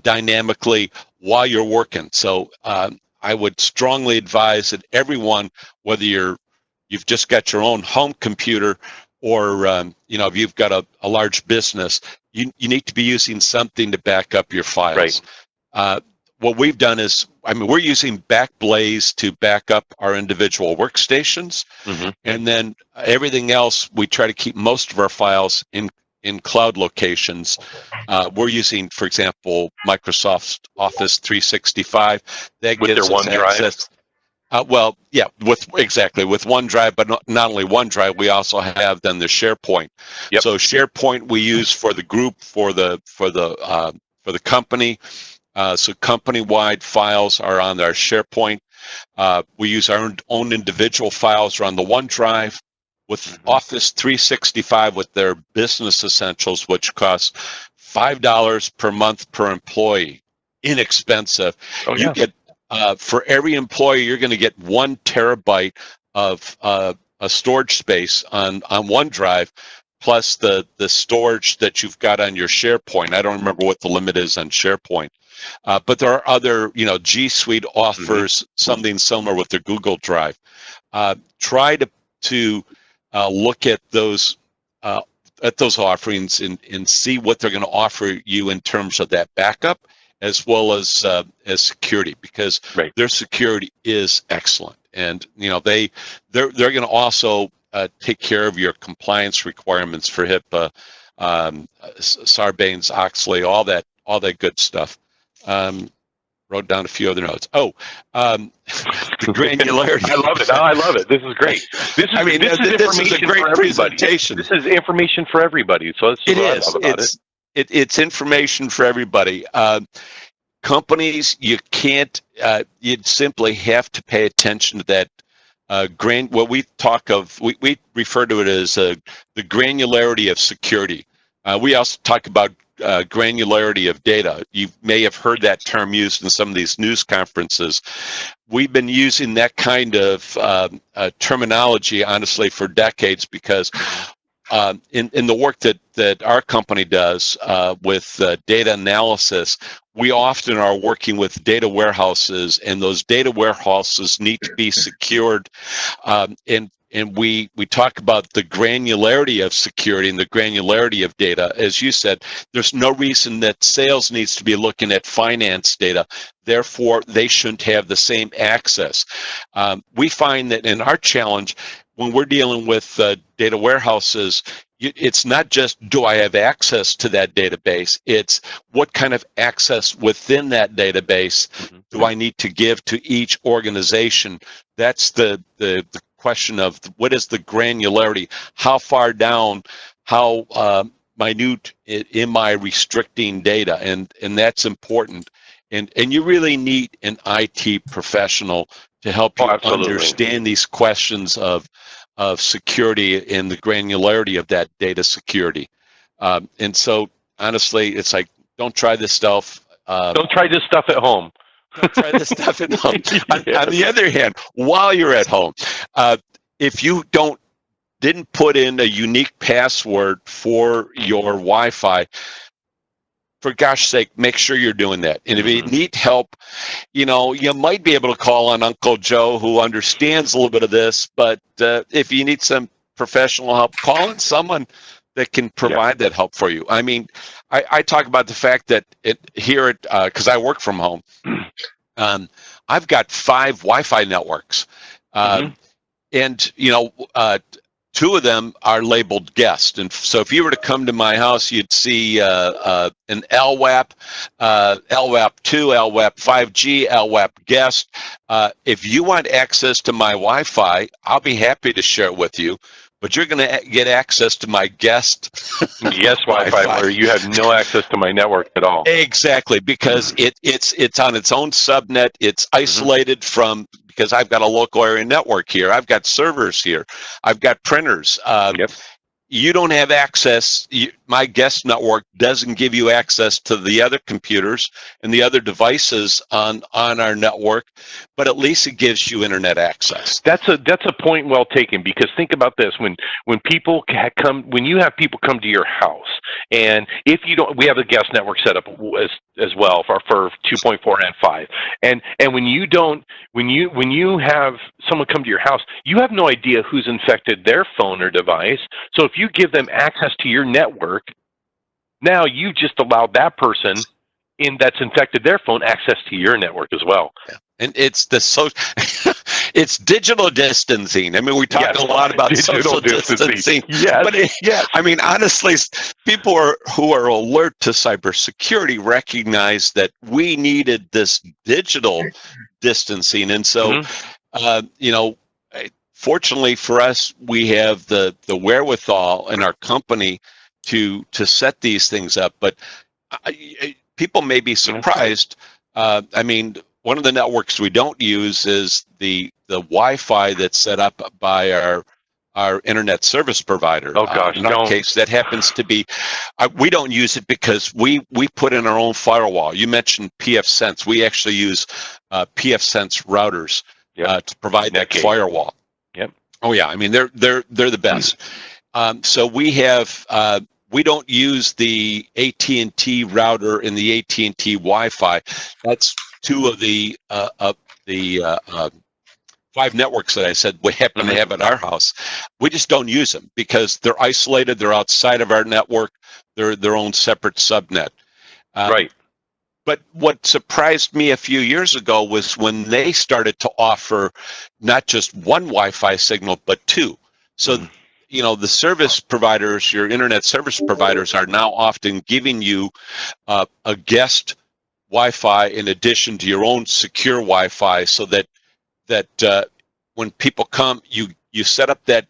dynamically while you're working. So I would strongly advise that everyone, whether you've just got your own home computer or if you've got a large business, you need to be using something to back up your files. What we've done is, we're using Backblaze to back up our individual workstations, and then everything else, we try to keep most of our files in cloud locations. We're using, for example, Microsoft Office 365. That with gives their us OneDrive. Access. With OneDrive, but not only OneDrive, we also have then the SharePoint. So SharePoint we use for the group, for the company. So company-wide files are on our SharePoint. We use our own individual files are on the OneDrive. With Office 365, with their business essentials, which costs $5 per month per employee, inexpensive. You get for every employee, you're going to get 1 terabyte of a storage space on OneDrive, plus the storage that you've got on your SharePoint. I don't remember what the limit is on SharePoint, but there are other, G Suite offers something similar with their Google Drive. Try to look at those offerings and see what they're going to offer you in terms of that backup, as well as security, because their security is excellent, and they're going to also take care of your compliance requirements for HIPAA, Sarbanes-Oxley, all that good stuff. Wrote down a few other notes. The granularity. I love it. I love it. This is great. This is a great presentation. This is information for everybody. So that's what I love about it. It's information for everybody. Companies, you can't. You'd simply have to pay attention to that. What we talk of, we refer to it as the granularity of security. We also talk about granularity of data. You may have heard that term used in some of these news conferences. We've been using that kind of terminology, honestly, for decades because in the work that our company does with data analysis, we often are working with data warehouses, and those data warehouses need to be secured. And we talk about the granularity of security and the granularity of data. As you said, there's no reason that sales needs to be looking at finance data. Therefore, they shouldn't have the same access. We find that in our challenge, when we're dealing with data warehouses, it's not just, do I have access to that database? It's what kind of access within that database do I need to give to each organization? That's the question of what is the granularity? How far down, how minute am I restricting data? And that's important. And you really need an IT professional to help you understand these questions of security and the granularity of that data security. And so, honestly, it's like, don't try this stuff. Don't try this stuff at home. Don't try this stuff at home. On the other hand, while you're at home, if you didn't put in a unique password for your Wi-Fi, for gosh sake, make sure you're doing that. And if you need help, you might be able to call on Uncle Joe, who understands a little bit of this. But if you need some professional help, call on someone that can provide that help for you. I mean, I talk about the fact that because I work from home, I've got 5 Wi-Fi networks, and two of them are labeled guest. And so if you were to come to my house, you'd see an LWAP, LWAP 2, LWAP 5G, LWAP guest. If you want access to my Wi-Fi, I'll be happy to share it with you. But you're going to get access to my guest Wi-Fi, where you have no access to my network at all. Exactly, because it's on its own subnet. It's isolated from, because I've got a local area network here. I've got servers here. I've got printers. You don't have access. My guest network doesn't give you access to the other computers and the other devices on our network, but at least it gives you internet access. That's a point well taken, because think about this: when you have people come to your house, and if you don't, we have a guest network set up as well for 2.4 and 5, and when you have someone come to your house, you have no idea who's infected their phone or device. So if you give them access to your network, now you just allowed that person that's infected their phone access to your network as well. Yeah. And it's it's digital distancing. I mean, we talk a lot about social distancing. Yes. But I mean, honestly, people who are alert to cybersecurity recognize that we needed this digital distancing. And so, fortunately for us, we have the wherewithal in our company to set these things up. But people may be surprised. I mean, one of the networks we don't use is the Wi-Fi that's set up by our internet service provider. Oh gosh, in our case, that happens to be. We don't use it because we put in our own firewall. You mentioned pfSense. We actually use pfSense routers to provide that firewall. Yep. Oh yeah, I mean they're the best. So we have. We don't use the AT&T router and the AT&T Wi-Fi. That's 2 of the 5 networks that I said we happen to have at our house. We just don't use them because they're isolated. They're outside of our network. They're their own separate subnet. Right. But what surprised me a few years ago was when they started to offer not just one Wi-Fi signal, but 2. So, the service providers, your internet service providers, are now often giving you a guest Wi-Fi in addition to your own secure Wi-Fi, so that when people come, you set up that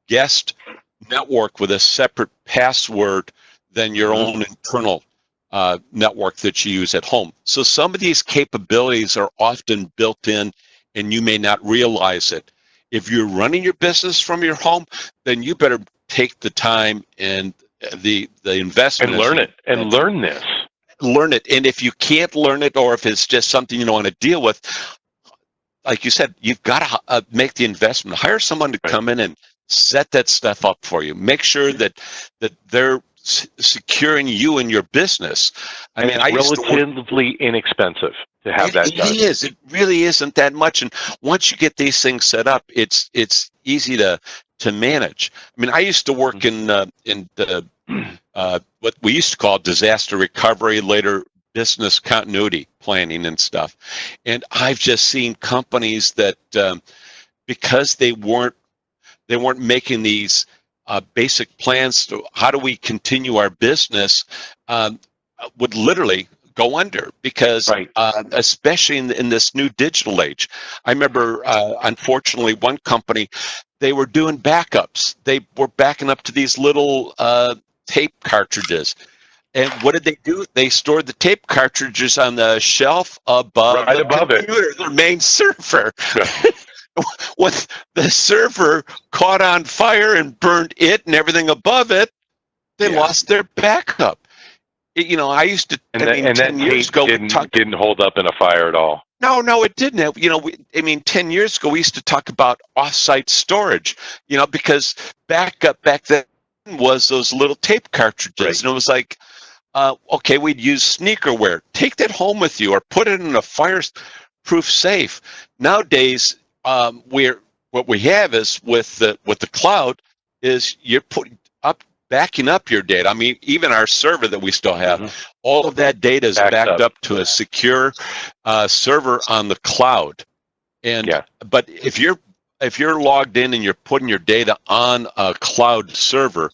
guest network with a separate password than your own internal network that you use at home. So some of these capabilities are often built in, and you may not realize it. If you're running your business from your home, then you better take the time and the investment and learn it and learn this. Learn it. And if you can't learn it, or if it's just something you don't want to deal with, like you said, you've got to make the investment. Hire someone to come in and set that stuff up for you. Make sure that they're securing you and your business. I mean, relatively inexpensive to have that done. It is. It really isn't that much. And once you get these things set up, it's easy to manage. I mean, I used to work in the what we used to call disaster recovery, later business continuity planning and stuff. And I've just seen companies that because they weren't making these basic plans to how do we continue our business, would literally go under, because especially in this new digital age. I remember, unfortunately, one company, they were doing backups. They were backing up to these little tape cartridges. And what did they do? They stored the tape cartridges on the shelf above it, their main server. When the server caught on fire and burned it and everything above it, they lost their backup. I used to. And that 10 years ago, didn't hold up in a fire at all. No, it didn't. 10 years ago, we used to talk about off-site storage. Because backup back then was those little tape cartridges, and it was like, okay, we'd use sneakerware. Take that home with you, or put it in a fireproof safe. Nowadays, what we have is with the cloud is you're backing up your data. I mean, even our server that we still have, all of that data is backed up to a secure server on the cloud. And but if you're logged in and you're putting your data on a cloud server,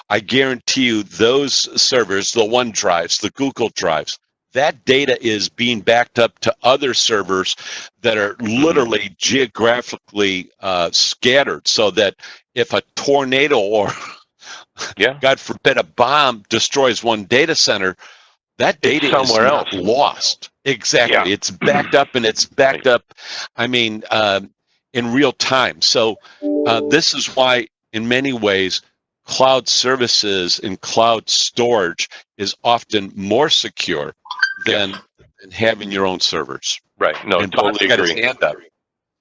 I guarantee you those servers, the OneDrives, the Google Drives, that data is being backed up to other servers that are literally geographically scattered, so that if a tornado or God forbid a bomb destroys one data center, that data is not lost. Exactly. It's backed up, and it's backed up, I mean, in real time. So this is why, in many ways, cloud services and cloud storage is often more secure than having your own servers. Right. No, and totally agree.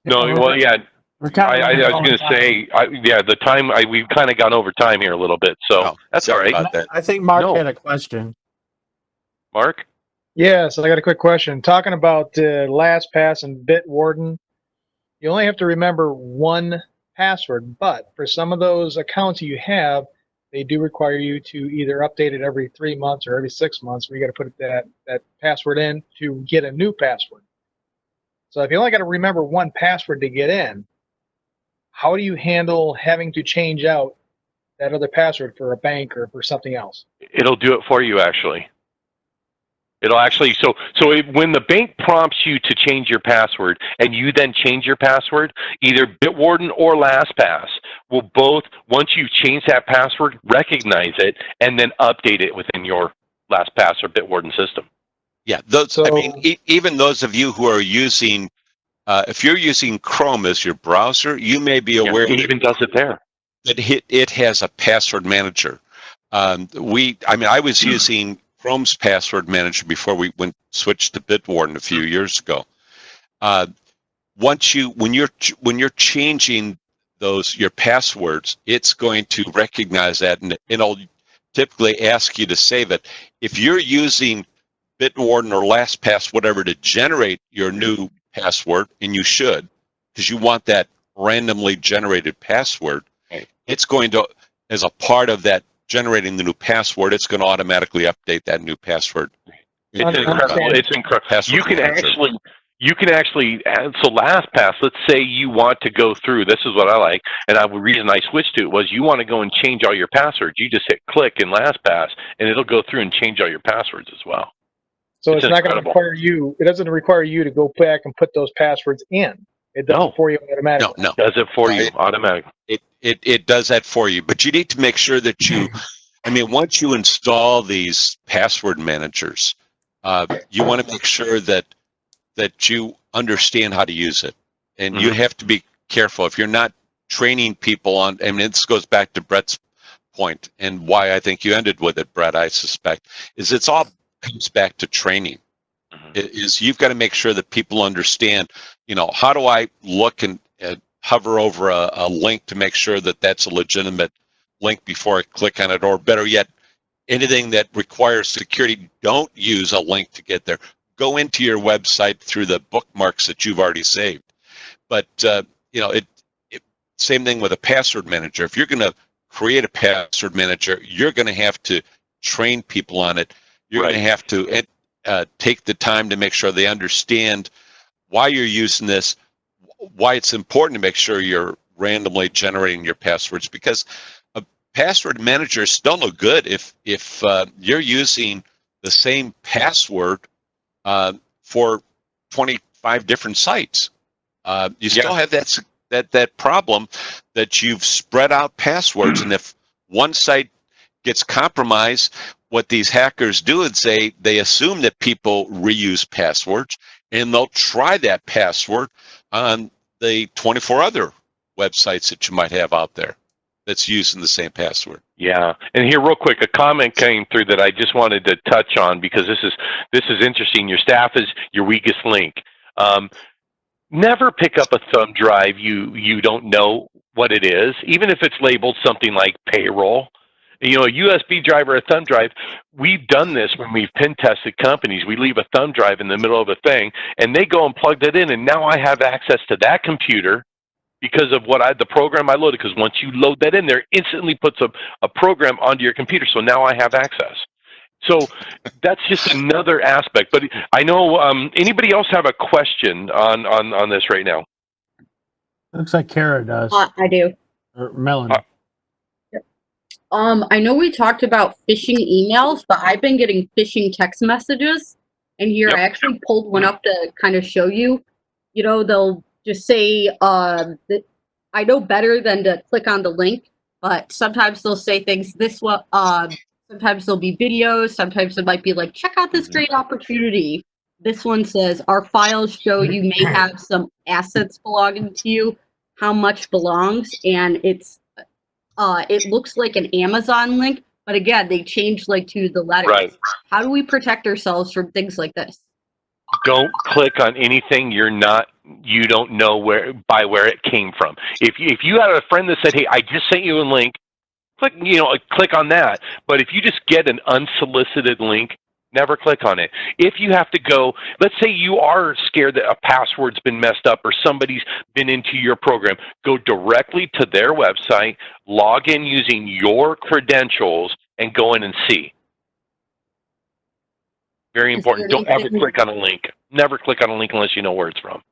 No, well, I was going to say, the time, we've kind of gone over time here a little bit, so that's all right. I think Mark had a question. Mark? Yes, I got a quick question. Talking about LastPass and Bitwarden, you only have to remember one password, but for some of those accounts you have, they do require you to either update it every 3 months or every 6 months. We got to put that password in to get a new password. So if you only got to remember one password to get in, how do you handle having to change out that other password for a bank or for something else? It'll do it for you, actually. It'll actually, when the bank prompts you to change your password and you then change your password, either Bitwarden or LastPass will both, once you change that password, recognize it and then update it within your LastPass or Bitwarden system. Yeah, even those of you who are using, if you're using Chrome as your browser, you may be aware it even does it there. That it has a password manager. I was using Chrome's password manager before we switched to Bitwarden a few years ago. When you're changing your passwords, it's going to recognize that, and it'll typically ask you to save it. If you're using Bitwarden or LastPass, whatever, to generate your new password, and you should, because you want that randomly generated password, it's going to, as a part of that generating the new password, it's going to automatically update that new password. It's incredible. It's incredible. You can you can actually, so LastPass, let's say you want to go through, this is what I like, and the reason I switched to it was you want to go and change all your passwords. You just hit click in LastPass, and it'll go through and change all your passwords as well. So it's not going to require you, it doesn't require you to go back and put those passwords in. It does it for you automatically. No. It does it for you automatically. It does that for you, but you need to make sure that you, I mean, once you install these password managers, you want to make sure that you understand how to use it. And you have to be careful. If you're not training people on, I mean, this goes back to Brett's point and why I think you ended with it, Brett, I suspect, is it's all comes back to training. Is you've got to make sure that people understand, you know, how do I look and hover over a link to make sure that that's a legitimate link before I click on it, or better yet, anything that requires security, don't use a link to get there. Go into your website through the bookmarks that you've already saved. But, you know, same thing with a password manager. If you're going to create a password manager, you're going to have to train people on it. You're going to have to take the time to make sure they understand why you're using this, why it's important to make sure you're randomly generating your passwords, because a password manager is still no good if you're using the same password for 25 different sites. You still have that problem that you've spread out passwords, and if one site gets compromised, what these hackers do is they assume that people reuse passwords, and they'll try that password on the 24 other websites that you might have out there that's using the same password. Yeah, and here real quick, a comment came through that I just wanted to touch on because this is interesting. Your staff is your weakest link. Never pick up a thumb drive you don't know what it is, even if it's labeled something like payroll. You know, a USB drive or a thumb drive, we've done this when we've pen tested companies. We leave a thumb drive in the middle of a thing, and they go and plug that in, and now I have access to that computer because of the program I loaded, because once you load that in there, it instantly puts a program onto your computer, so now I have access. So that's just another aspect. But I know, anybody else have a question on this right now? Looks like Kara does. I do. Or Melanie. I know we talked about phishing emails, but I've been getting phishing text messages. And here I actually pulled one up to kind of show you. You know, they'll just say that I know better than to click on the link, but sometimes they'll say things this way. Sometimes there'll be videos. Sometimes it might be like, check out this great opportunity. This one says, our files show you may have some assets belonging to you. How much belongs? And it looks like an Amazon link, but again, they changed like to the letters. Right. How do we protect ourselves from things like this? Don't click on anything you don't know where it came from. If you had a friend that said, "Hey, I just sent you a link," click on that. But if you just get an unsolicited link, never click on it. If you have to go, let's say you are scared that a password's been messed up or somebody's been into your program, go directly to their website, log in using your credentials, and go in and see. Very important. Don't ever click on a link. Never click on a link unless you know where it's from.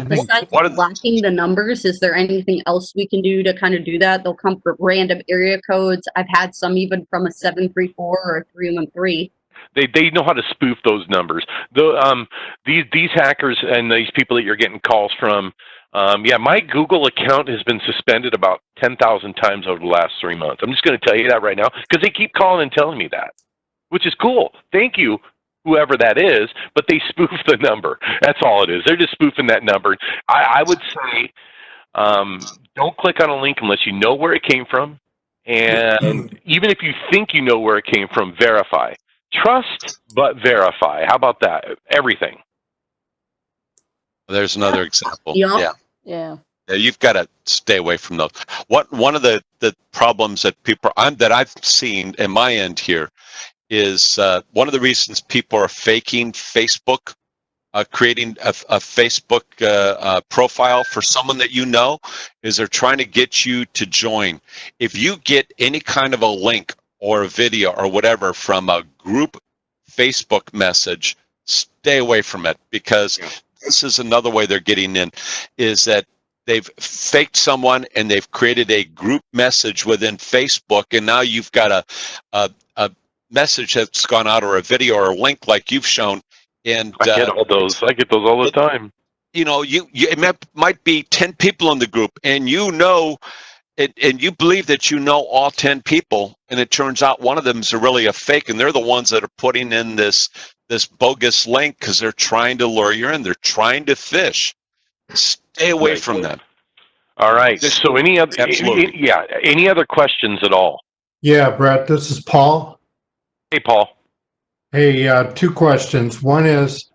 Besides blocking the numbers, is there anything else we can do to kind of do that? They'll come from random area codes. I've had some even from a 734 or a 313. They know how to spoof those numbers. These hackers and these people that you're getting calls from, my Google account has been suspended about 10,000 times over the last 3 months. I'm just going to tell you that right now because they keep calling and telling me that, which is cool. Thank you, whoever that is, but they spoof the number. That's all it is. They're just spoofing that number. I would say don't click on a link unless you know where it came from. And even if you think you know where it came from, verify. Trust, but verify. How about that? Everything. There's another example. Yeah. You've got to stay away from those. One of the problems that that I've seen in my end here is one of the reasons people are faking Facebook, creating a Facebook profile for someone that you know, is they're trying to get you to join. If you get any kind of a link or a video or whatever from a group Facebook message, stay away from it because this is another way they're getting in, is that they've faked someone and they've created a group message within Facebook, and now you've got a message that's gone out, or a video or a link like you've shown. And I get all those. I get those all the time. you know, it might be 10 people in the group, and you know, and you believe that you know all 10 people, and it turns out one of them is really a fake, and they're the ones that are putting in this bogus link because they're trying to lure you in. They're trying to fish. Stay away Right. from them. All right. So any other? Absolutely. Any other questions at all? Yeah, Brett, this is Paul. Hey, Paul. Hey, two questions. One is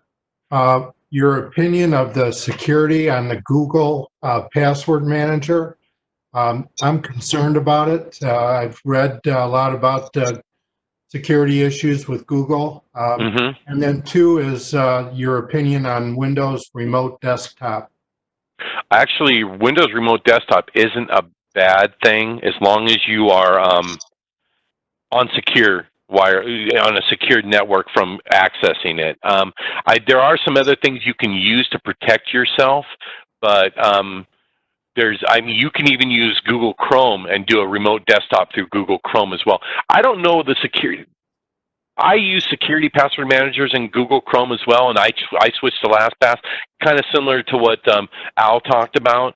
your opinion of the security on the Google password manager. I'm concerned about it. I've read a lot about security issues with Google. And then two is your opinion on Windows Remote Desktop. Actually, Windows Remote Desktop isn't a bad thing as long as you are on secure wire, on a secured network from accessing it. There are some other things you can use to protect yourself, but you can even use Google Chrome and do a remote desktop through Google Chrome as well. I don't know the security. I use security password managers in Google Chrome as well, and I switched to LastPass, kind of similar to what Al talked about.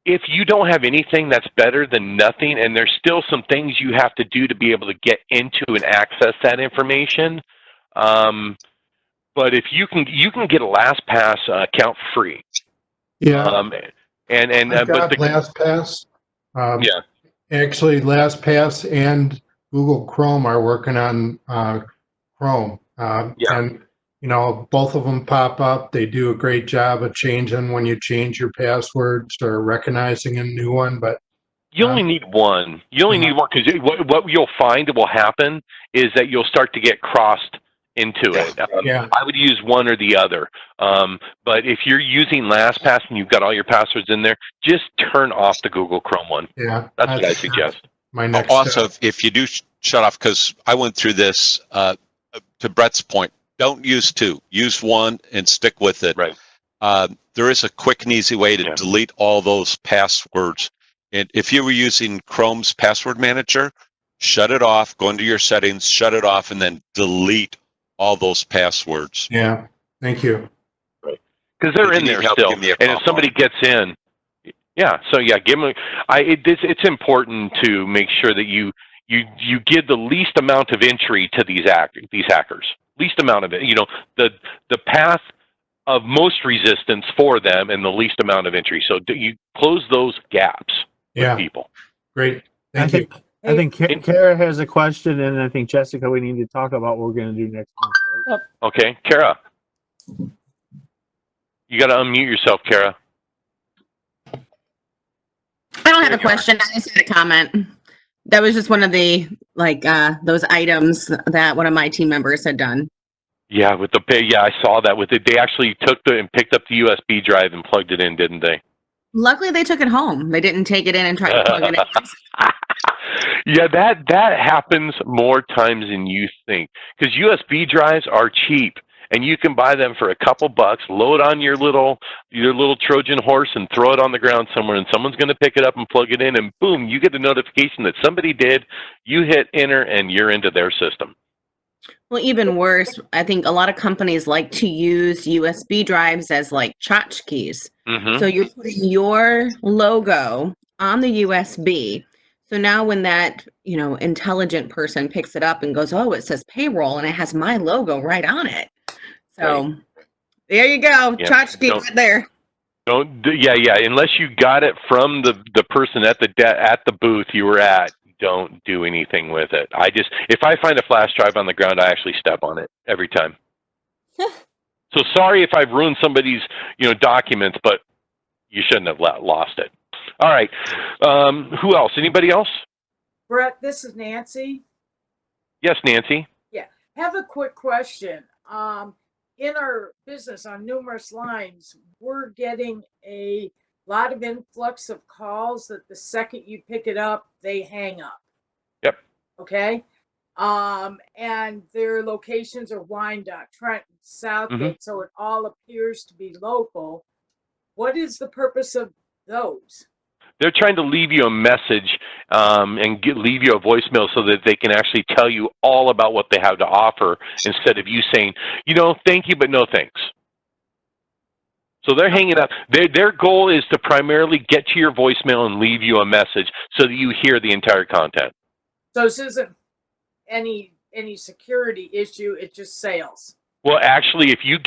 If you don't have anything, that's better than nothing, and there's still some things you have to do to be able to get into and access that information. But if you can get a LastPass account free. Yeah. I've got LastPass. Yeah. Actually, LastPass and Google Chrome are working on Chrome. And, you know, both of them pop up. They do a great job of changing when you change your passwords or recognizing a new one. But you only need one. You only need one, because what you'll find will happen is that you'll start to get crossed into it. I would use one or the other. But if you're using LastPass and you've got all your passwords in there, just turn off the Google Chrome one. Yeah, that's what I suggest. My next also, if you do shut off, because I went through this, to Brett's point, don't use two. Use one and stick with it. Right. There is a quick and easy way to delete all those passwords. And if you were using Chrome's password manager, shut it off, go into your settings, shut it off, and then delete all those passwords. Yeah, thank you. Right. Because they're in there still. And if somebody gets in, give them. It's important to make sure that you give the least amount of entry to these hackers. Least amount of it. You know, the path of most resistance for them and the least amount of entry. So you close those gaps with people. Great. Thank you. I think Kara has a question, and I think Jessica, we need to talk about what we're going to do next month. Right? Okay, Kara. You got to unmute yourself, Kara. I don't have a question. I just had a comment. That was just one of the those items that one of my team members had done. Yeah, with the I saw that with it. They actually took and picked up the USB drive and plugged it in, didn't they? Luckily, they took it home. They didn't take it in and try to plug it in. Yeah, that happens more times than you think, because USB drives are cheap, and you can buy them for a couple bucks, load on your little Trojan horse, and throw it on the ground somewhere, and someone's going to pick it up and plug it in, and boom, you get a notification that somebody did. You hit enter, and you're into their system. Well, even worse, I think a lot of companies like to use USB drives as like tchotchkes. So you're putting your logo on the USB. So now when that, intelligent person picks it up and goes, oh, it says payroll and it has my logo right on it. So there you go. Tchotchke right there. Unless you got it from the person at the booth you were at, don't do anything with it. If I find a flash drive on the ground, I actually step on it every time. So sorry if I've ruined somebody's, documents, but you shouldn't have lost it. All right. Who else? Anybody else? Brett, this is Nancy. Yes, Nancy. Yeah. Have a quick question. In our business on numerous lines, we're getting a lot of influx of calls that the second you pick it up, they hang up. Yep. Okay. And their locations are Wyandotte, Trenton, Southgate, so it all appears to be local. What is the purpose of those? They're trying to leave you a message and leave you a voicemail so that they can actually tell you all about what they have to offer instead of you saying, you know, thank you, but no thanks. So they're hanging out. Their goal is to primarily get to your voicemail and leave you a message so that you hear the entire content. So this isn't any security issue, it's just sales. Well, actually, if you